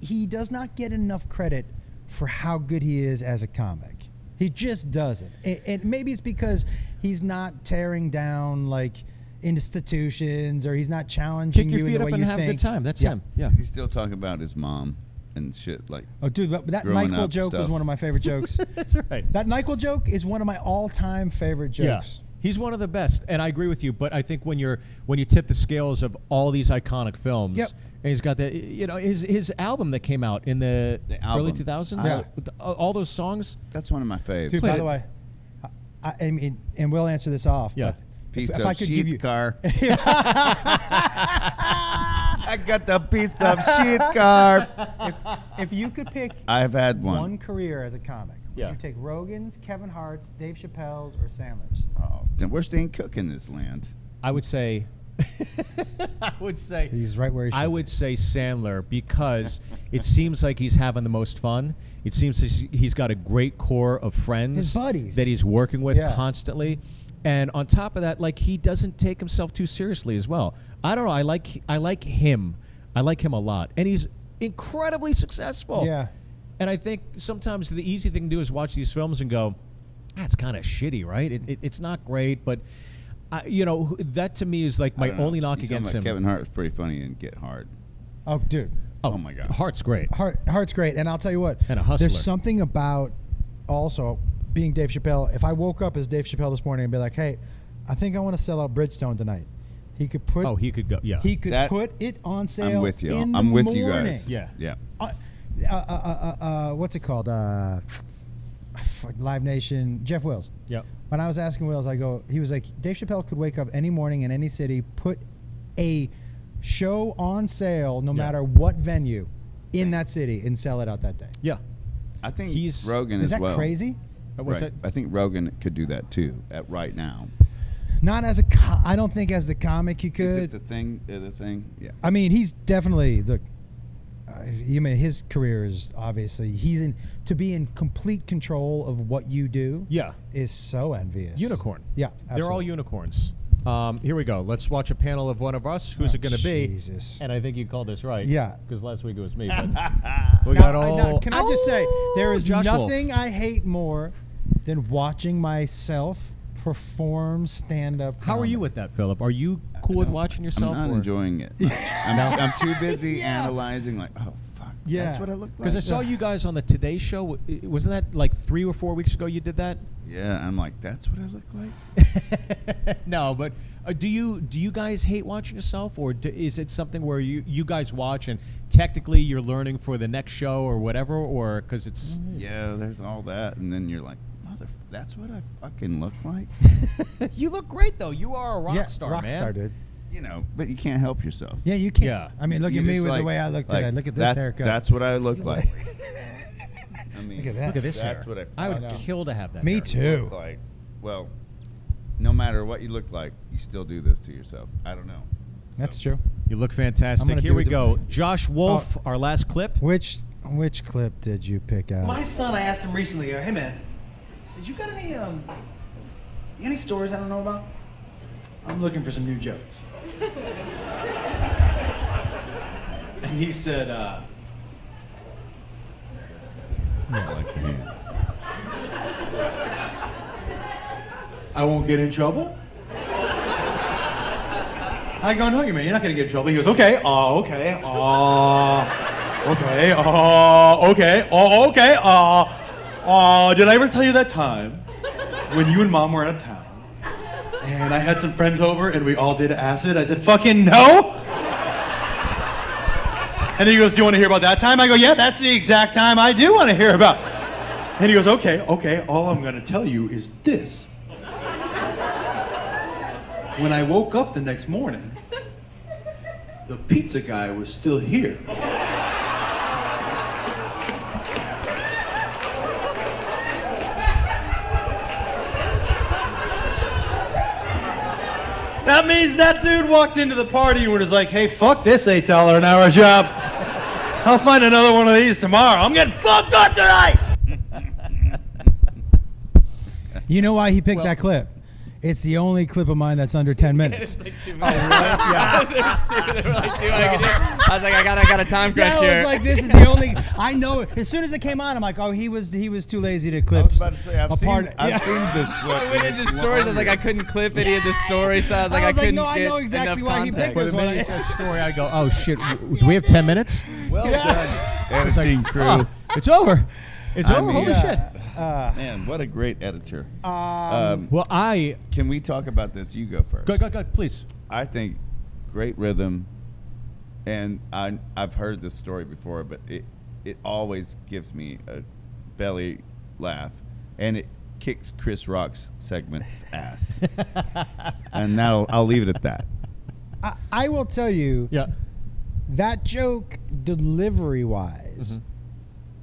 He does not get enough credit for how good he is as a comic. He just doesn't. And maybe it's because he's not tearing down like institutions, or he's not challenging Kick your you in feet the up way and you have a think. good time. That's Yeah. him. Yeah. Is he still talking about his mom and shit? Like, Oh, dude, but that Growing NyQuil up joke was stuff. one of my favorite jokes. That's right. That NyQuil joke is one of my all-time favorite jokes. Yeah. He's one of the best, and I agree with you. But I think when you tip the scales of all these iconic films, Yep. and he's got the his album that came out in the early album. 2000s, Yeah. with all those songs. that's one of my faves. Dude, by the way, I mean, and we'll answer this off. Yeah. But Piece if of I could give sheet you, car. I got the piece of sheet car. if you could pick I've had one one. career as a comic, Yeah. would you take Rogan's, Kevin Hart's, Dave Chappelle's, or Sandler's? Oh, then we're staying cook in this land. I would say, He's right where he should I be. would say Sandler, because it seems like he's having the most fun. It seems he's got a great core of friends, His buddies. that he's working with Yeah. constantly, and on top of that, like, he doesn't take himself too seriously as well. I don't know. I like him. I like him a lot, and he's incredibly successful. Yeah. And I think sometimes the easy thing to do is watch these films and go, "That's kind of shitty, right? It's not great," but. That to me is like my I don't know. only knock You talking against about him. Kevin Hart was pretty funny in Get Hard. Oh, dude. Oh my God. Hart's great. Hart's great, and I'll tell you what. And a hustler. There's something about also being Dave Chappelle. If I woke up as Dave Chappelle this morning and be like, "Hey, I think I want to sell out Bridgestone tonight," he could put. Oh, he could go. Yeah. He could That- put it on sale. I'm with you. In I'm the with morning. you guys. Yeah. Yeah. What's it called? Live Nation. Jeff Wills. Yep. When I was asking Wills, he was like, Dave Chappelle could wake up any morning in any city, put a show on sale, no matter what venue, in that city, and sell it out that day. Yeah. I think He's- Rogan Is as that well. crazy? What's Right. that? I think Rogan could do that too right now. Not as I don't think as the comic he Is could. it the thing? The thing? Yeah. I mean, he's definitely his career is obviously to be in complete control of what you do. Yeah. Is so envious. Unicorn. Yeah, They're all absolutely. unicorns. Here we go. Let's watch a panel of one of us. Who's Oh, it going to be? Jesus. And I think you called this right. Yeah. Because last week it was me. But we Now, got can I just say there is Josh Wolf. nothing I hate more than watching myself perform stand-up. How are you with that, Philip? Are you cool with watching yourself? I'm not enjoying it. Much. I'm too busy analyzing. Like, oh fuck. Yeah. That's what I look like. Because I saw you guys on the Today Show. Wasn't that like 3 or 4 weeks ago you did that? Yeah. I'm like, that's what I look like. No, but do you guys hate watching yourself, or is it something where you guys watch and technically you're learning for the next show or whatever, or because it's Yeah. There's all that, and then you're like, that's what I fucking look like. you look great though. You are a rock star, rock man. star, dude. You know, but you can't help yourself. Yeah, you can't. Yeah. I mean, look You at me just with like- the way I look today. Look at this that's, haircut. That's what I look like. I mean, Look at that. Look at this That's hair. what I would know. kill to have that. Me hair. too. look like. Well, no matter what you look like, you still do this to yourself. I don't know. That's true. You look I'm fantastic. gonna Here do we it to- go. Josh Wolf, our last clip. Which clip did you pick out? My son, I asked him recently, hey man, I said, you got any stories I don't know about? I'm looking for some new jokes. And he said, I like the hands. I won't get in trouble? I go, no, you man, you're not gonna get in trouble. He goes, okay, okay, okay, okay, did I ever tell you that time when you and mom were out of town and I had some friends over and we all did acid? I said, fucking no! And he goes, do you want to hear about that time? I go, yeah, that's the exact time I do want to hear about. And he goes, okay, all I'm gonna tell you is this. When I woke up the next morning, the pizza guy was still here. That means that dude walked into the party and was like, hey, fuck this $8 an hour job. I'll find another one of these tomorrow. I'm getting fucked up tonight. You know why he picked that clip? It's the only clip of mine that's under 10 minutes. It's like 2 minutes. Yeah. There were like 2 I could do. I was like, I got a time crunch here. I was like, this is the only. I know. As soon as it came on, I'm like, oh, he was too lazy to clip. I was about to say, I've seen this clip. I went into stories. I was like, I couldn't clip any of the stories, so I was like, I couldn't no, I get know exactly enough why he context. picked But this the one. minute he says story, I go, oh shit, do we have 10 minutes? Well done, editing crew. Oh, it's over. It's over. Holy shit. Man, what a great editor. Well, Can we talk about this? You go first. Go, please. I think great rhythm, and I've heard this story before, but it always gives me a belly laugh, and it kicks Chris Rock's segment's ass. And I'll leave it at that. I will tell you. Yeah. That joke, delivery-wise,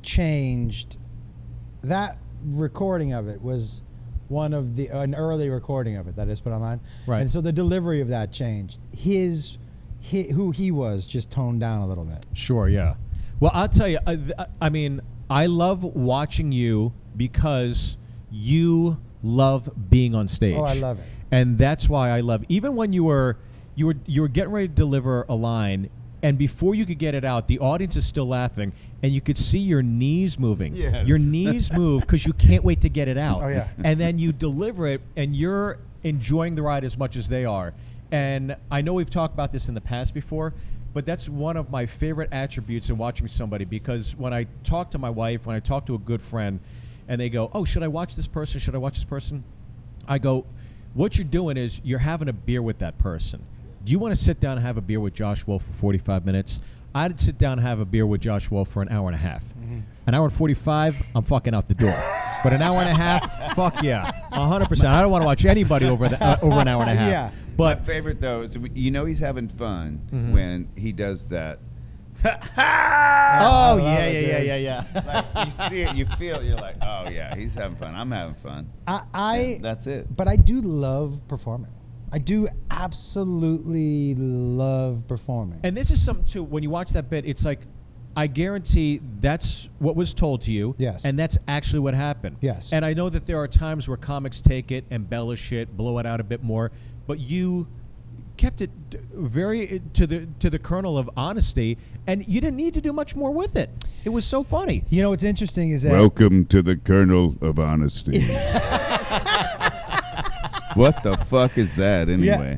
changed. That recording of it was an early recording of it that is put online, right? And so the delivery of that changed. Who he was just toned down a little bit. Sure, yeah. Well, I'll tell you. I mean, I love watching you because you love being on stage. Oh, I love it. And that's why I love. Even when you were getting ready to deliver a line, and before you could get it out, the audience is still laughing, and you could see your knees moving. Yes. Your knees move because you can't wait to get it out. Oh, yeah. And then you deliver it, and you're enjoying the ride as much as they are. And I know we've talked about this in the past before, but that's one of my favorite attributes in watching somebody, because when I talk to my wife, when I talk to a good friend, and they go, oh, should I watch this person? Should I watch this person? I go, what you're doing is you're having a beer with that person. Do you want to sit down and have a beer with Josh Wolf for 45 minutes? I'd sit down and have a beer with Josh Wolf for an hour and a half. An hour and 45, I'm fucking out the door. But an hour and a half, fuck yeah, 100%. I don't want to watch anybody over an hour and a half. Yeah. My But favorite though is he's having fun when he does that. oh love yeah, it, dude. yeah. Like, you see it, you feel it, you're like, oh yeah, he's having fun. I'm having fun. And that's it. But I do love performing. I do absolutely love performing. And this is something too. When you watch that bit, it's like, I guarantee that's what was told to you. Yes. And that's actually what happened. Yes. And I know that there are times where comics take it, embellish it, blow it out a bit more, but you kept it very to the kernel of honesty, and you didn't need to do much more with it. It was so funny. You know what's interesting is that Welcome to the kernel of honesty. What the fuck is that anyway?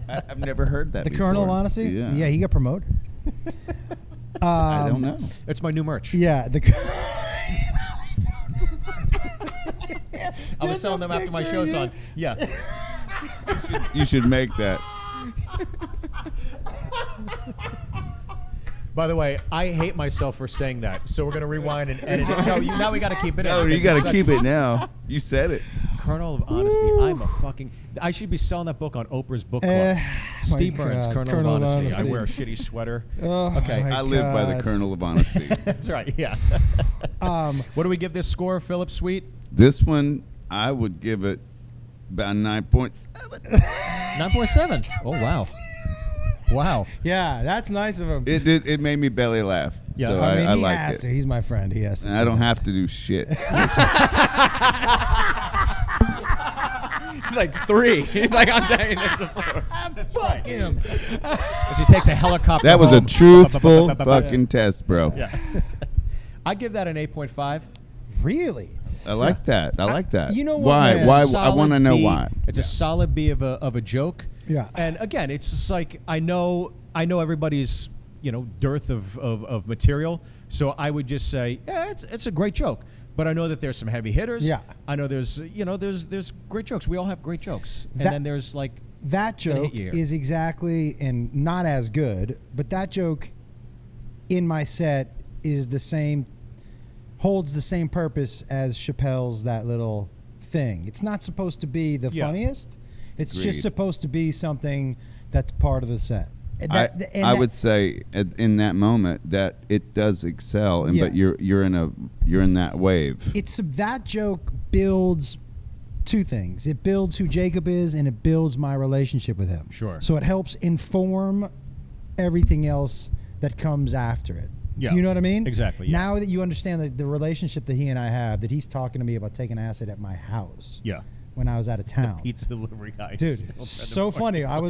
I've never heard that. The before. Kernel of Honesty? Yeah. He got promoted. I don't know. It's my new merch. Yeah. I was selling them after my show's on. Yeah. You should make that. By the way, I hate myself for saying that, so we're gonna rewind and edit it. No, now we got to keep it in. No, you because got it's to such- keep it now. You said it. Kernel of Honesty. I should be selling that book on Oprah's book club. Steve my Burns, God, Kernel of Honesty. I Honesty. wear a shitty sweater. Oh, Okay. my I live by the God. kernel of honesty. That's right. Yeah. What do we give this score, Philip Sweet? This one, I would give it about 9.7. 9.7. Oh wow. Wow. Yeah, that's nice of him. It made me belly laugh. Yeah, so I mean, I he like has it. to. He's my friend. He has to. And say I don't that. have to do shit. He's like 3. He's like, I'm dying next to 4. Fuck him. As he takes a helicopter. That was a home. truthful fucking test, bro. Yeah. I give that an 8.5. Really? I like that. I like that. You know what, Why? man? Why? I Solid want to know B. why. It's a solid B of a joke. Yeah. And again, it's just like I know everybody's dearth of material, so I would just say, yeah, it's a great joke. But I know that there's some heavy hitters. Yeah. I know there's great jokes. We all have great jokes, and That- then there's like That Gonna hit joke you here. is exactly, and not as good, but that joke in my set is the same, holds the same purpose as Chappelle's that little thing. It's not supposed to be the Yeah. funniest. It's Agreed. just supposed to be something that's part of the set. And I would say in that moment that it does excel, and Yeah. but you're in that wave. It's that joke builds two things. It builds who Jacob is, and it builds my relationship with him. Sure. So it helps inform everything else that comes after it. Yeah. Do you know what I mean? Exactly, yeah. Now that you understand the relationship that he and I have, that he's talking to me about taking acid at my house. Yeah. When I was out of town. Pizza delivery guy. Dude, so funny. It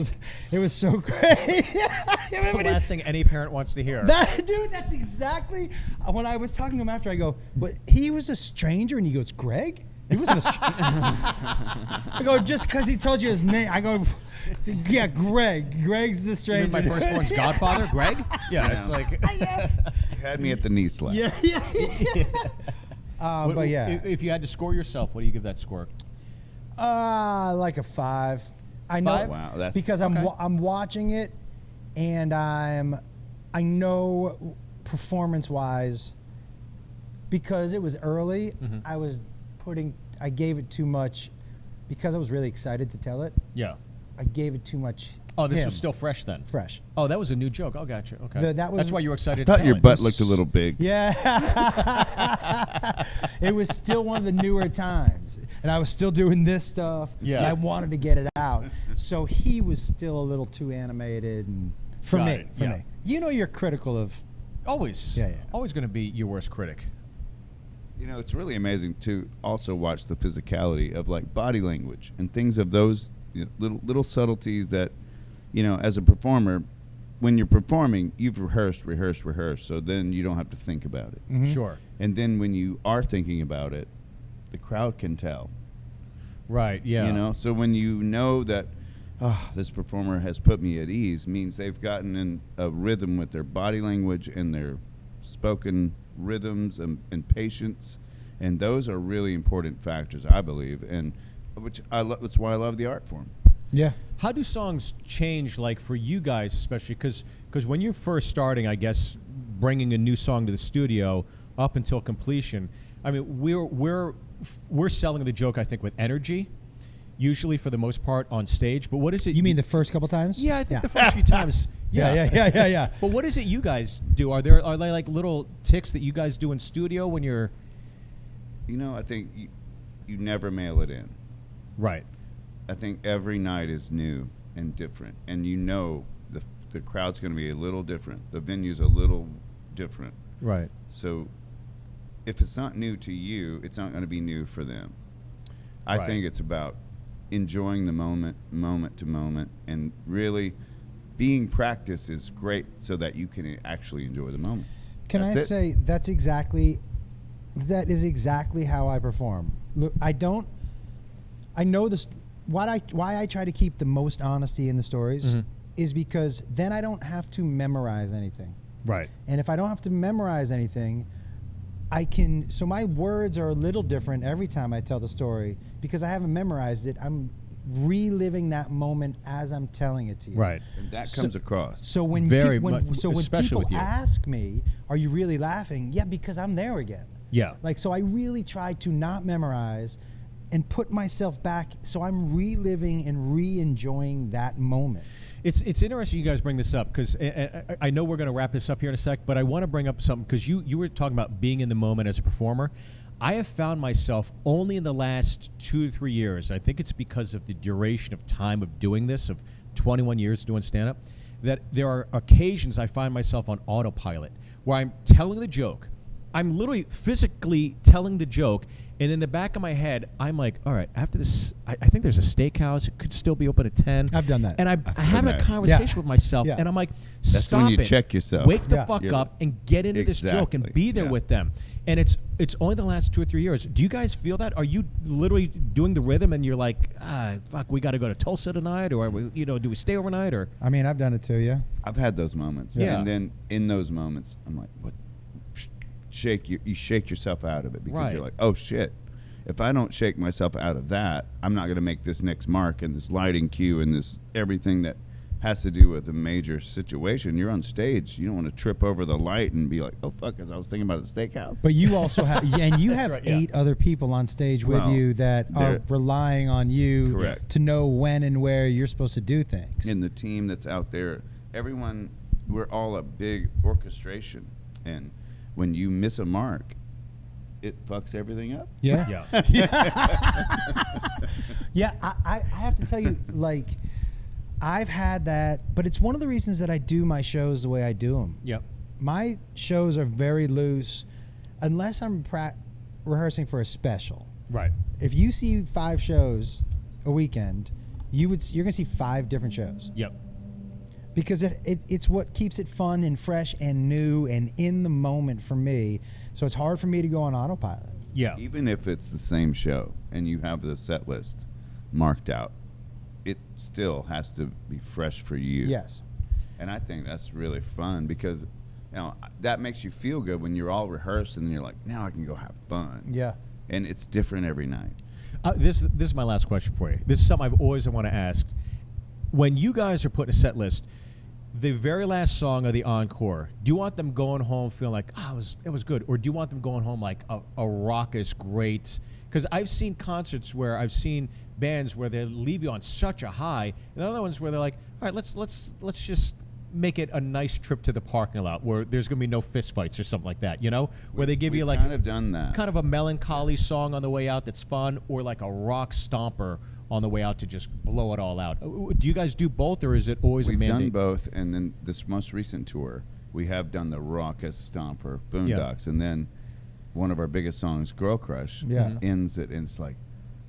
was so great. It's the last thing any parent wants to hear. Dude, that's exactly when I was talking to him after. I go, but he was a stranger, and he goes, Greg? He wasn't a stranger. I go, just because he told you his name. I go, yeah, Greg. Greg's the stranger. You mean my firstborn's godfather, Greg? Yeah, Yeah. it's like. You had me at the knee slap. Yeah. But yeah. If you had to score yourself, what do you give that score? Like a 5. I know. 5? Wow, that's because I'm watching it, and I know performance-wise, because it was early, I gave it too much, because I was really excited to tell it. Yeah. I gave it too much. Oh, this him. was still fresh then. Fresh. Oh, that was a new joke. Oh, gotcha. Okay. That's why you were excited. I thought to your tell butt it. looked a little big. Yeah. It was still one of the newer times, and I was still doing this stuff. Yeah. And I wanted to get it out, so he was still a little too animated, and for Got me, it, for yeah. me. You know, you're critical of. Always. Yeah. Always going to be your worst critic. You know, it's really amazing to also watch the physicality of like body language and things of those little subtleties that, you know, as a performer, when you're performing, you've rehearsed, so then you don't have to think about it. Mm-hmm. Sure. And then when you are thinking about it, the crowd can tell. Right. Yeah. You know, so when you know that this performer has put me at ease, means they've gotten in a rhythm with their body language and their spoken rhythms and patience, and those are really important factors, I believe, and that's why I love the art form. Yeah. How do songs change, like for you guys, especially because when you're first starting, I guess, bringing a new song to the studio up until completion, I mean, we're selling the joke, I think, with energy, usually for the most part on stage. But what is it? You mean the first couple times? Yeah, I think the first few times. Yeah. But what is it you guys do? Are they like little ticks that you guys do in studio when you're? You know, I think you never mail it in. Right. I think every night is new and different, and you know the crowd's going to be a little different. The venue's a little different. Right. So if it's not new to you, it's not going to be new for them. I Right. think it's about enjoying the moment to moment, and really being practiced is great so that you can actually enjoy the moment. Can I That's it. say that is exactly how I perform. Look, I know this. Why I try to keep the most honesty in the stories is because then I don't have to memorize anything. Right. And if I don't have to memorize anything, I can. So my words are a little different every time I tell the story because I haven't memorized it. I'm reliving that moment as I'm telling it to you. Right. And that comes across. So when Very when much, when especially people with you. ask me, "Are you really laughing?" Yeah, because I'm there again. Yeah. Like, so I really try to not memorize and put myself back, so I'm reliving and re-enjoying that moment. It's interesting you guys bring this up because I know we're going to wrap this up here in a sec, but I want to bring up something because you were talking about being in the moment as a performer. I have found myself only in the last 2 to 3 years, I think it's because of the duration of time of doing this, of 21 years doing stand-up, that there are occasions I find myself on autopilot where I'm telling the joke. I'm literally physically telling the joke, and in the back of my head, I'm like, all right, after this, I think there's a steakhouse. It could still be open at 10. I've done that. And I'm having a that. conversation with myself, Yeah. and I'm like, That's stop when you it. check yourself. Wake the Yeah. fuck You're up and get into this joke and Exactly. be there Yeah. with them. And it's only the last 2 or 3 years. Do you guys feel that? Are you literally doing the rhythm and you're like, fuck, we got to go to Tulsa tonight, or do we stay overnight, or? I mean, I've done it too, yeah. I've had those moments. Yeah. And then in those moments, I'm like, what? You shake yourself out of it because Right. you're like, oh shit. If I don't shake myself out of that, I'm not going to make this next mark and this lighting cue and this everything that has to do with a major situation. You're on stage. You don't want to trip over the light and be like, oh fuck, as I was thinking about the steakhouse. But you also have, and you have right, yeah. 8 other people on stage with Well, you that are they're- relying on you Correct. to know when and where you're supposed to do things. in the team that's out there, everyone, we're all a big orchestration, and when you miss a mark, it fucks everything up. Yeah. Yeah. Yeah, I have to tell you, like, I've had that, but it's one of the reasons that I do my shows the way I do them. Yeah. my shows are very loose, unless I'm rehearsing for a special. Right. If you see 5 shows a weekend, you're gonna see 5 different shows. Yep. Because it's what keeps it fun and fresh and new and in the moment for me. So it's hard for me to go on autopilot. Yeah. Even if it's the same show and you have the set list marked out, it still has to be fresh for you. Yes. And I think that's really fun because that makes you feel good when you're all rehearsed and you're like, now I can go have fun. Yeah. And it's different every night. This is my last question for you. This is something I've always want to ask. When you guys are putting a set list, the very last song of the encore, do you want them going home feeling like, it was good? Or do you want them going home like a raucous, great? Because I've seen concerts where I've seen bands where they leave you on such a high, and other ones where they're like, all right, let's just make it a nice trip to the parking lot where there's going to be no fist fights or something like that, where they give you like kind of done that. Kind of a melancholy song on the way out that's fun, or like a rock stomper on the way out to just blow it all out. Do you guys do both, or is it always a mandate? We've done both, and then this most recent tour, we have done the raucous stomper, Boondocks, and then one of our biggest songs, Girl Crush, ends it, and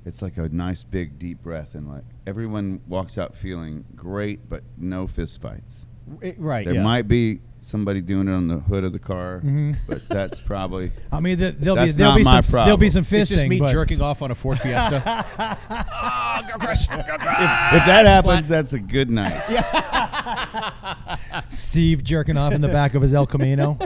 it's like a nice big deep breath, and like everyone walks out feeling great, but no fist fights. Right. There might be somebody doing it on the hood of the car, but that's probably. I mean, there'll that's be not my some problem. there'll be some fisting. It's just me but jerking off on a Ford Fiesta. Go Crush! Go Crush! If that happens, that's a good night. Steve jerking off in the back of his El Camino.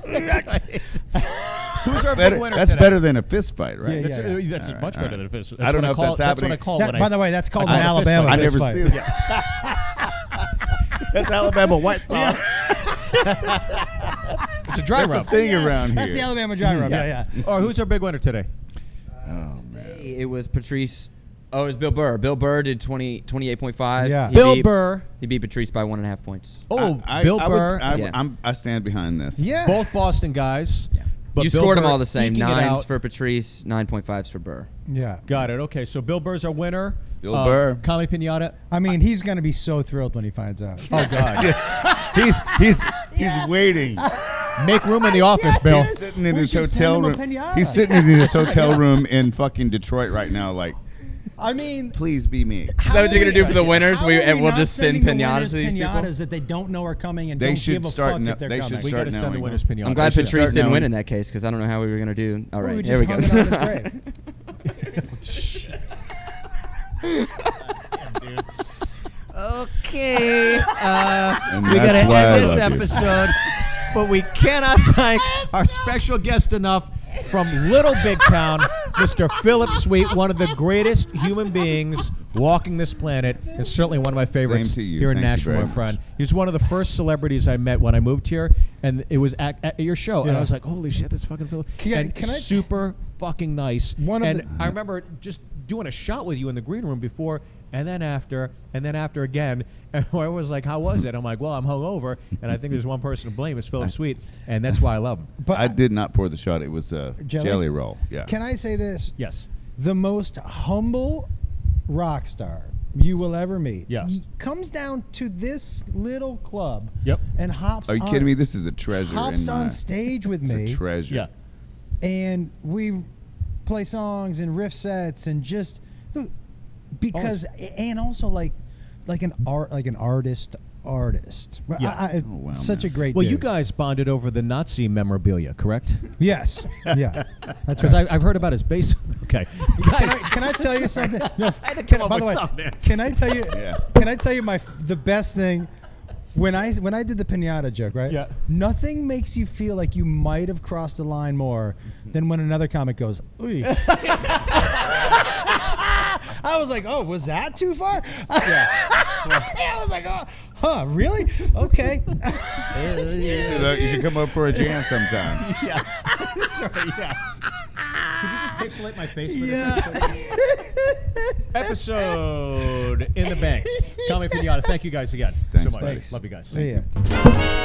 Who's our big winner That's today? better than a fist fight, right? That's much better than a fist fight. I don't know if that's happening. That's what I call By the way, that's called an Alabama I fist never fight. see that. That's Alabama white sauce. It's a dry That's rub. a thing around here. That's the Alabama dry rub. Yeah. Or who's our big winner today? Oh man. It was Patrice. Oh, it was Bill Burr. Bill Burr did 28.5. Yeah. Bill Burr. He beat Patrice by 1.5 points. Oh, Bill Burr. I stand behind this. Yeah. Both Boston guys. Yeah. But You Bill scored them Burr all the same. eking it 9s out. for Patrice, 9.5s for Burr. Yeah. Got it. Okay, so Bill Burr's our winner. Bill Burr. Comedy Pinata. I mean, he's going to be so thrilled when he finds out. Oh, God. He's waiting. Make room in the office, Bill. He's sitting in We his should send hotel him a room. pinata. He's sitting in his hotel room in fucking Detroit right now, like, I mean, please be me. Is that what you're going to do for the winners? how And are we'll not just send sending the pinatas winners to these people? pinatas that they don't know are coming and They don't should give a start fuck no- if they're they coming. should We got to start send the knowing. winners pinata. I'm glad should Patrice start didn't win knowing. in that case because I don't know how we were going to do. All We right, just there we hung it on his go. grave. Okay. And We got to that's why I end this love you. episode, but we cannot thank our special guest enough from Little Big Town, Mr. Philip Sweet, one of the greatest human beings walking this planet, and certainly one of my favorites to you. here in Thank you Nashville, very my friend. He's one of the first celebrities I met when I moved here, and it was at your show, and I was like, holy shit, this fucking Philip. Can I- super fucking nice. One of I remember just doing a shot with you in the green room before, and then after again. And I was like, how was it? I'm like, well, I'm hungover, and I think there's one person to blame. It's Philip Sweet, and that's why I love him. But I did not pour the shot. It was a jelly roll. Yeah. Can I say this? Yes. The most humble rock star you will ever meet. Yeah. Comes down to this little club. Yep. And hops. Are you on, kidding me? This is a treasure. Hops in on my, stage with it's me. a treasure. Yeah. And we play songs and riff sets and just because and also like an artist. Well, Yeah. Oh, wow, such man. a great. Well, dude. you guys bonded over the Nazi memorabilia, correct? Yes. Yeah. That's Because right. I've heard about his bass. Okay. Can I tell you something? No, I had to come up by with the way, something. can I tell you? Yeah. Can I tell you the best thing? When I did the pinata joke, right? Yeah. Nothing makes you feel like you might have crossed the line more than when another comic goes, "Oy." I was like, "Oh, was that too far?" I was like, "Oh, huh, really? Okay." You should come up for a jam sometime. Yeah. Sorry, yeah. Could you just pixelate my face for Yeah. Episode in the banks. Comedy Pinata. Thank you guys again Thanks, so much. buddy. Love you guys. Yeah.